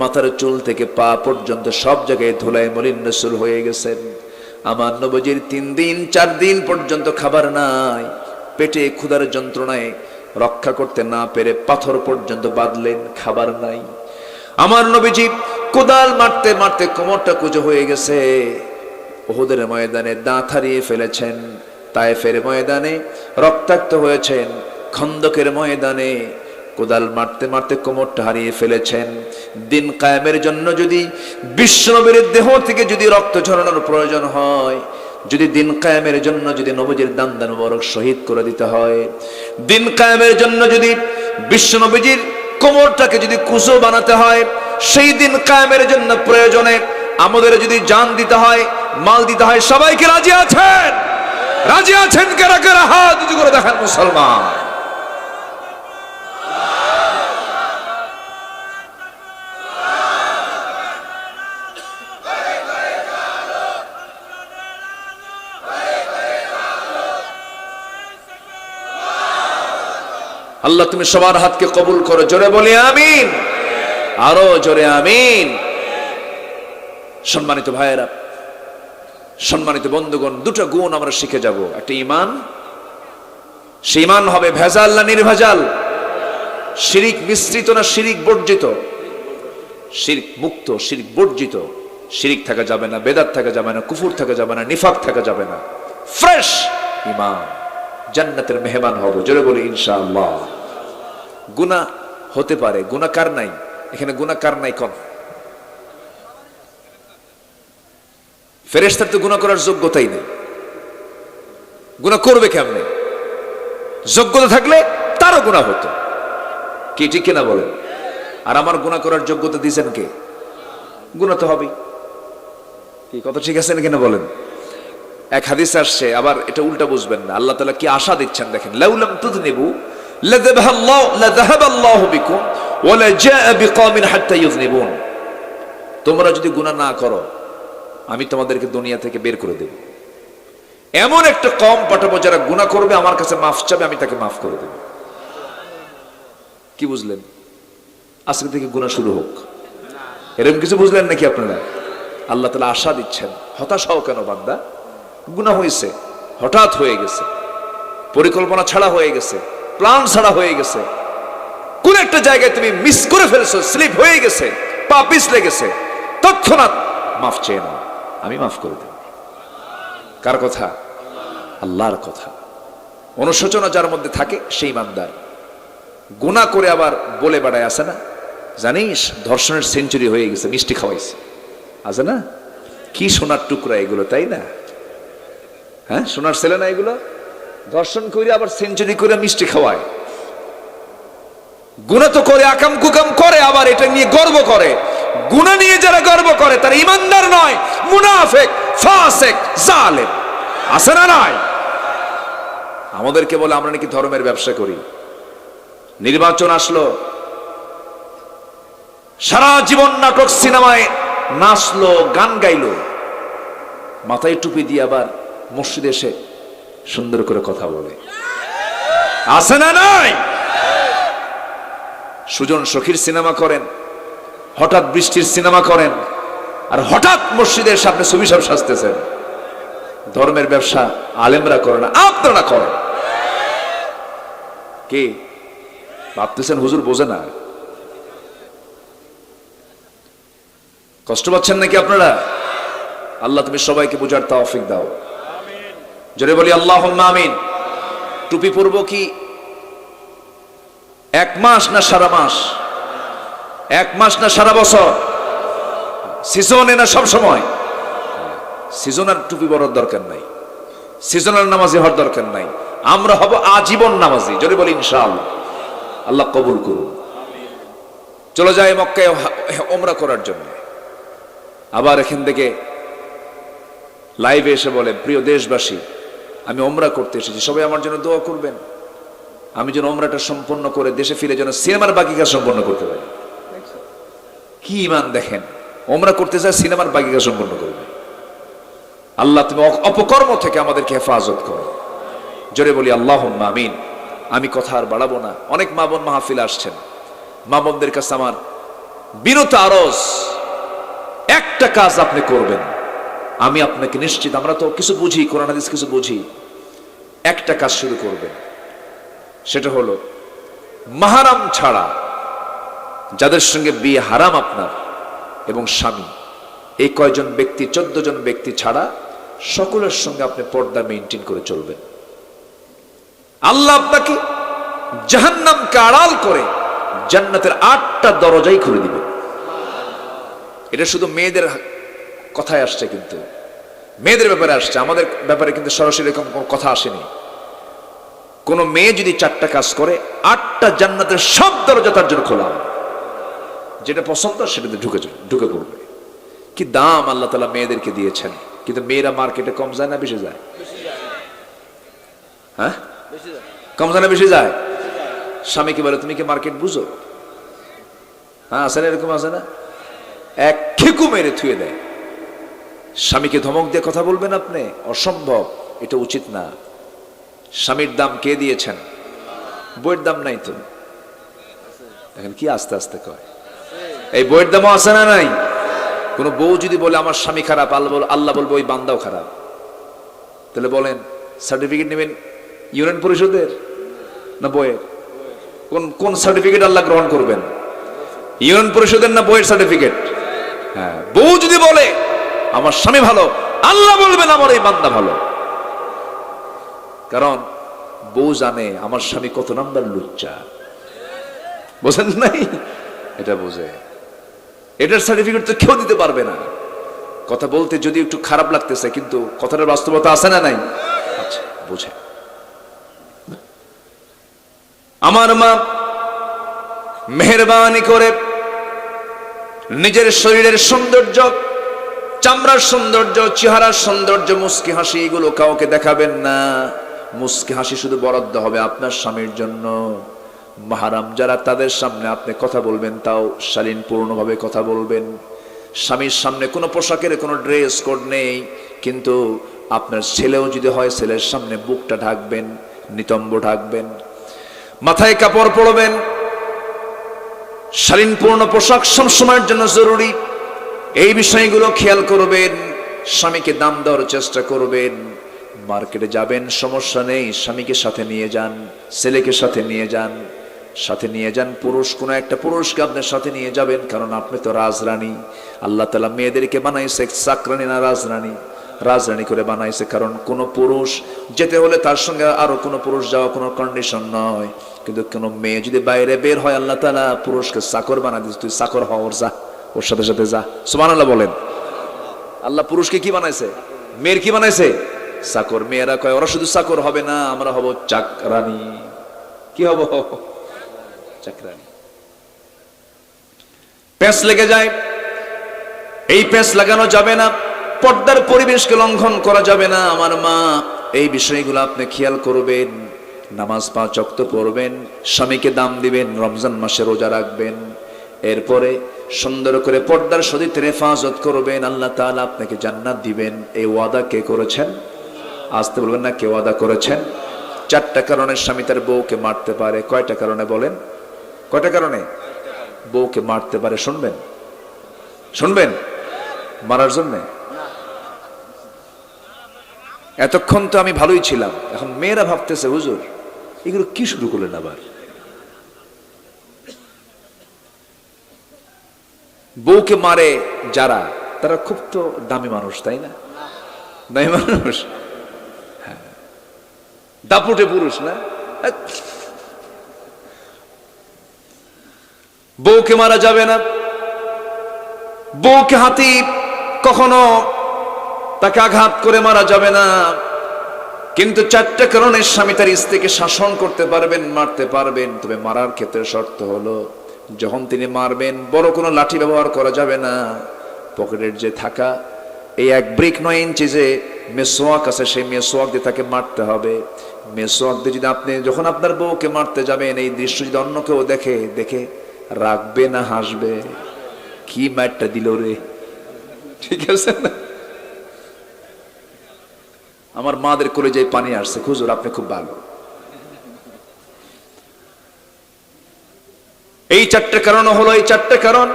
মাথার চুল থেকে পা পর্যন্ত সব জায়গায় ধুলাই মলিন রাসূল হয়ে গেছেন। আমার নবীজির 3 দিন 4 দিন পর্যন্ত খাবার নাই, পেটে ক্ষুধার যন্ত্রণায় রক্ষা করতে না পেরে পাথর পর্যন্ত বাঁধলেন, খাবার নাই। আমার নবীজি কোদাল মারতে মারতে কোমরটা কুঁজো হয়ে গেছে। উহুদের ময়দানে দাঁত হারিয়ে ফেলেছেন, তায়েফের ময়দানে রক্তাক্ত হয়েছেন, খন্দকের ময়দানে কোদাল মারতে মারতে কোমরটা হারিয়ে ফেলেছেন। দিন কায়েমের জন্য যদি বিশ্বনবীর দেহ থেকে যদি রক্ত ঝরানোর প্রয়োজন হয়, যদি দিন কায়েমের জন্য যদি নবীজির দান মোবারক শহীদ করে দিতে হয়, দিন কায়েমের জন্য যদি বিশ্বনবীজির কোমরটাকে যদি কুঁজো বানাতে হয়, সেই দিন কায়েমের জন্য প্রয়োজনে আমাদের যদি জান দিতে হয়, মাল দিতে হয়, সবাইকে রাজি আছেন? রাজি আছেন কারা কারা? হাত উঁচু করে দেখেন মুসলমান। আল্লাহ তুমি সবার হাতকে কবুল করো, জোরে বলি আমিন, আরো জোরে আমিন। সম্মানিত ভাইয়েরা, সম্মানিত বন্ধুগণ, 2টা গুণ আমরা শিখে যাব। একটা ঈমান, সেই ঈমান হবে ভেজাল না নির্ভেজাল, শিরিক মিশ্রিত না শিরিক বর্জিত, শিরিক মুক্ত, শিরিক বর্জিত। শিরিক থাকা যাবে না, বেদাত থাকা যাবে না, কুফুর থাকা যাবে না, নিফাক থাকা যাবে না, ফ্রেশ ঈমান, জান্নাতের মেহমান হব। জোরে বলি ইনশাআল্লাহ। গুনাহ হতে পারে, গুনাহ কার নাই এখানে? গুনাহ কার নাই কোন? ফেরেশতার তো গুনাহ করার যোগ্যতাই নেই, গুনাহ করবে কেমনে? যোগ্যতা থাকলে তারও গুনাহ হতো, কি ঠিক কিনা বলেন? আর আমার গুনাহ করার যোগ্যতা দিয়েছেন কে? গুনাহ তো হবেই, কি কথা ঠিক আছে কিনা বলেন? এক হাদিস আসছে, আবার এটা উল্টা বুঝবেন না, আল্লাহ তাআলা কি আশা দিচ্ছেন দেখেন, লাউলাম তুযনিবু লাযাহাবাল্লাহু বিকুম ওয়া লাজাআ বিকওমিন হাত্তা ইউযনিবুন। তোমরা যদি গুনাহ না করো আমি তোমাদেরকে দুনিয়া থেকে বের করে দেব, এমন একটা কম পাঠাবো যারা গুনাহ করবে, আমার কাছে মাফ চাবে, আমি তাকে মাফ করে দেব। কি বুঝলেন? আজকে থেকে গুনাহ শুরু হোক, এরকম কিছু বুঝলেন নাকি আপনারা? আল্লাহ তাআলা আশা দিচ্ছেন, হতাশ হও কেন বান্দা? গুনাহ হয়েছে, হঠাৎ হয়ে গেছে, পরিকল্পনা ছাড়া হয়ে গেছে, প্ল্যান ছাড়া হয়ে গেছে, কোন একটা জায়গায় তুমি মিস করে ফেলেছো, স্লিপ হয়ে গেছে, পা পিছলে গেছে, তৎক্ষণাৎ মাফ চেয়ে নাও, আমি মাফ করে দেব। কার কথা? আল্লাহর কথা। অনুশোচনা যার মধ্যে থাকে সেই ইমানদার। গুনাহ করে আবার বলে বেড়ায়, আছে না, জানিস ধর্ষণের সেঞ্চুরি হয়ে গেছে, মিষ্টি খাওয়াইছে, আছে না? কি সোনার টুকরা এগুলো, তাই না? হ্যাঁ, সোনার ছেলে না এগুলো? ধর্ষণ করে আবার সেঞ্চুরি করে মিষ্টি খাওয়ায়। গুনাহ তো করে, আকাম কুকাম করে, আবার এটা নিয়ে গর্ব করে। গুনাহ নিয়ে যারা গর্ব করে তারা ইমানদার নয়, মুনাফিক, ফাসিক, জালেম, আছে না নাই? আমাদেরকে বলে আমরা নাকি ধর্মের ব্যবসা করি। নির্বাচন আসলো, সারা জীবন নাটক সিনেমায় নাচলো, গান গাইলো, মাথায় টুপি দিয়ে আবার মসজিদে এসে সুন্দর করে কথা বলে, আছে না নাই? সুজন সখীর সিনেমা করেন, হঠাৎ বৃষ্টির সিনেমা করেন, আর হঠাৎ মসজিদের সামনে ছবি সব সাজতেছেন। ধর্মের ব্যবসা আলেমরা করে না, আপনারা করেন। কি ভাবতেছেন হুজুর বোঝে না? কষ্ট পাচ্ছেন নাকি আপনারা? আল্লাহ তুমি সবাইকে বোঝার তৌফিক দাও, জোরে বলি আল্লাহুম্মা আমিন। টুপি পরব কি এক মাস না সারা মাস? এক মাস না সারা বছর? সিজনে না সব সময়? সিজনাল টুপি পরার দরকার নাই, সিজনাল নামাজি হওয়ার দরকার নাই, আমরা হব আজীবন নামাজি। জোরে বলি ইনশাআল্লাহ। আল্লাহ কবুল করুন। চলে যায় মক্কায় ওমরা করার জন্য, আবার এখান থেকে লাইভে এসে বলে, প্রিয় দেশবাসী আমি ওমরা করতে এসেছি, সবাই আমার জন্য দোয়া করবেন, আমি যেন ওমরাটা সম্পন্ন করে দেশে ফিরে যেন সিনেমার বাকি কাজ সম্পন্ন করতে পারি। কি ঈমান দেখেন, ওমরা করতে যায়, সিনেমার বাকি কাজ সম্পন্ন করবে। আল্লাহ তুমি অপকর্ম থেকে আমাদেরকে হেফাজত করো, জোরে বলি আল্লাহুম্মা আমিন। আমি কথা আর বাড়াবো না, অনেক মা বোন মাহফিলে আসছেন, মা বোনদের কাছে আমার বিনত আরজ, একটা কাজ আপনি করবেন, আমি আপনাকে নিশ্চিত, আমরা তো কিছু বুঝি, কোরআন হাদিস কিছু বুঝি, একটা কাজ শুরু করবেন, সেটা হলো মাহারাম ছাড়া, যাদের সঙ্গে বিয়ে হারাম আপনার এবং স্বামী, এই কয়জন ব্যক্তি, 14 জন ব্যক্তি ছাড়া সকলের সঙ্গে আপনি পর্দা মেইনটেইন করে চলবেন। আল্লাহ আপনাকে জাহান্নামকে আড়াল করে জান্নাতের 8টা দরজাই খুলে দিবেন। এটা শুধু মেয়েদের কথায় আসছে, কিন্তু মেয়েদের ব্যাপারে আসছে, আমাদের ব্যাপারে কিন্তু সরাসরি এরকম কোনো কথা আসেনি। কোন মেয়ে যদি 4টা কাজ করে, 8টা জান্নাতের সব দরজা তার জন্য খোলা হবে, যেটা পছন্দ সেটাতে ঢুকে পড়বে। কি দাম আল্লাহ তাআলা মেয়েদেরকে দিয়েছেন, কিন্তু মেয়েরা মার্কেটে কম যায় না বেশি যায়? হ্যাঁ, কম যায় না বেশি যায়? স্বামীকে বলে তুমি কি মার্কেট বুঝো? হ্যাঁ, আছে না, এরকম আছে না? এক খেকু মেরে থুয়ে দেয়। স্বামীকে ধমক দিয়ে কথা বলবেন আপনি? অসম্ভব, এটা উচিত না। স্বামীর দাম কে দিয়েছেন? বইয়ের দাম নাই তো, এখন কি আস্তে আস্তে কয়, এই বইয়ের দামও আছে না নাই? কোন বউ যদি বলে আমার স্বামী খারাপ, আল্লাহ বলবো ওই বান্দাও খারাপ। তাহলে বলেন সার্টিফিকেট নেবেন ইউনিয়ন পরিষদের না বইয়ের? কোন সার্টিফিকেট আল্লাহ গ্রহণ করবেন, ইউনিয়ন পরিষদের না বইয়ের সার্টিফিকেট? হ্যাঁ, বউ যদি বলে আমার স্বামী ভালো, আল্লাহ বলবেন আমার এই বান্দা ভালো। কারণ বউ জানে আমার স্বামী কত নাম্বার লুচ্চা, বোঝেন নাই? এটা বোঝে। এটার সার্টিফিকেট তো কেউ দিতে পারবে না। কথা বলতে যদি একটু খারাপ লাগতেছে, কিন্তু কথাটার বাস্তবতা আছে না নাই? আচ্ছা, বুঝে। আমার মা মেহেরবানি করে নিজের শরীরের সৌন্দর্য, চামড়ার সৌন্দর্য, চেহারার সৌন্দর্য, মুস্কি হাসি, এগুলো কাউকে দেখাবেন না। মুস্কি হাসি শুধু বরাদ্দ হবে আপনার স্বামীর জন্য। মাহারাম যারা, তাদের সামনে আপনি কথা বলবেন, তাও শালীনপূর্ণভাবে কথা বলবেন। স্বামীর সামনে কোনো পোশাকের কোনো ড্রেস কোড নেই, কিন্তু আপনার ছেলেও যদি হয় ছেলের সামনে বুকটা ঢাকবেন, নিতম্ব ঢাকবেন, মাথায় কাপড় পরবেন। শালীনপূর্ণ পোশাক সবসময়ের জন্য জরুরি। এই বিষয়গুলো খেয়াল করবেন। স্বামীকে দাম দেওয়ার চেষ্টা করবেন। মার্কেটে যাবেন, সমস্যা নেই, স্বামীকে সাথে নিয়ে যান, ছেলেকে সাথে নিয়ে যান, সাথে নিয়ে যান। পুরুষ, কোনো একটা পুরুষকে আপনার সাথে নিয়ে যাবেন, কারণ আপনি তো রাজরানী। আল্লাহ তাআলা মেয়েদেরকে বানাইছে চাকরানী না রাজরানী, রাজরানী করে বানাইছে। কারণ কোনো পুরুষ যেতে হলে তার সঙ্গে আরো কোনো পুরুষ যাওয়া কোনো কন্ডিশন নয়। কিন্তু কোনো মেয়ে যদি বাইরে বের হয়, আল্লাহ তাআলা পুরুষকে চাকর বানাই দিয়েছে, তুই চাকর হও, ওর যা, ওর সাথে সাথে যা। সুবহানাল্লাহ বলেন। আল্লাহ পুরুষকে কি বানাইছে? মেয়ের কি বানাইছে? চাকর। মেয়েরা কয় ওরা শুধু চাকর হবে না, আমরা হব চাকরানী। কি হব? চাকরানী। প্যাঁচ লেগে যায়, এই প্যাঁচ লাগানো যাবে না। পর্দার পরিবেশকে লঙ্ঘন করা যাবে না। আমার মা, এই বিষয়গুলো আপনি খেয়াল করবেন। নামাজ 5 ওয়াক্ত পড়বেন, স্বামীকে দাম দিবেন, রমজান মাসে রোজা রাখবেন, এরপরে সুন্দর করে পর্দার সহিত হেফাজত করবেন। আল্লাহ তাআলা আপনাকে জান্নাত দিবেন। এই ওয়াদা কে করেছেন? আসতে বলবেন না, কে ওয়াদা করেছেন? 4টা কারণে স্বামী তার বউকে মারতে পারে। কয়টা কারণে বলেন? কয়টা কারণে বউকে মারতে পারে? শুনবেন? শুনবেন? মারার জন্য? এতক্ষণ তো আমি ভালোই ছিলাম, এখন মেয়েরা ভাবতেছে হুজুর এগুলো কি শুরু করলেন আবার? বউকে মারে যারা, তারা খুব তো দামি মানুষ, তাই না? দামি মানুষ, হ্যাঁ, দাপুটে পুরুষ না? বউকে মারা যাবে না। বউকে হাতি কখনো তাকে আঘাত করে মারা যাবে না। কিন্তু 4টা কারণে স্বামী তার স্ত্রীকে শাসন করতে পারবেন, মারতে পারবেন। তবে মারার ক্ষেত্রে শর্ত হলো, যখন তিনি মারবেন বড় কোনো লাঠি ব্যবহার করা যাবে না। পকেটের যে থাকা এই 1 ব্রিক 9 ইঞ্চি যে মেসোয়াক আছে, সেই মেসোয়াক দিয়ে তাকে মারতে হবে। মেসোয়াক দিয়ে যদি আপনি যখন আপনার বউকে মারতে যাবেন, এই দৃশ্য যদি অন্য কেউ দেখে, দেখে রাখবে না হাসবে? কি মারটা দিল রে, ঠিক আছে না? আমার মাদের কলেজে পানি আসছে, হুজুর আপনি খুব ভালো। এই 4টা কারণ হলো, এই 4টা কারণ।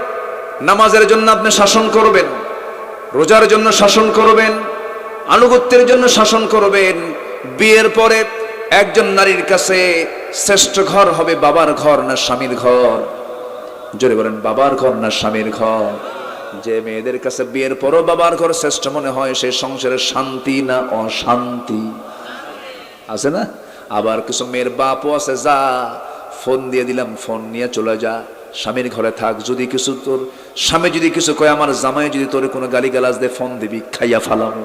নামাজের জন্য আপনি শাসন করবেন, রোজার জন্য শাসন করবেন, আনুগত্যের জন্য শাসন করবেন। বিয়ের পরে একজন নারীর কাছে শ্রেষ্ঠ ঘর হবে বাবার ঘর না স্বামীর ঘর? জোরে বলেন, বাবার ঘর না স্বামীর ঘর? যে মেয়েদের কাছে বিয়ের পরও বাবার ঘর শ্রেষ্ঠ মনে হয়, সেই সংসারের শান্তি না অশান্তি আছে না? আবার কিছু মেয়ের বাপও আছে, যা ফোন দিয়ে দিলাম, ফোন নিয়ে চলে যা, স্বামীর ঘরে থাক। যদি কিছু তোর স্বামী যদি কিছু কয়, আমার জামাই যদি তোর কোনো গালিগালাজ দিয়ে, ফোন দিবি, খাইয়া ফালাম।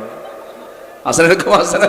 আছে না? এরকম আছে না?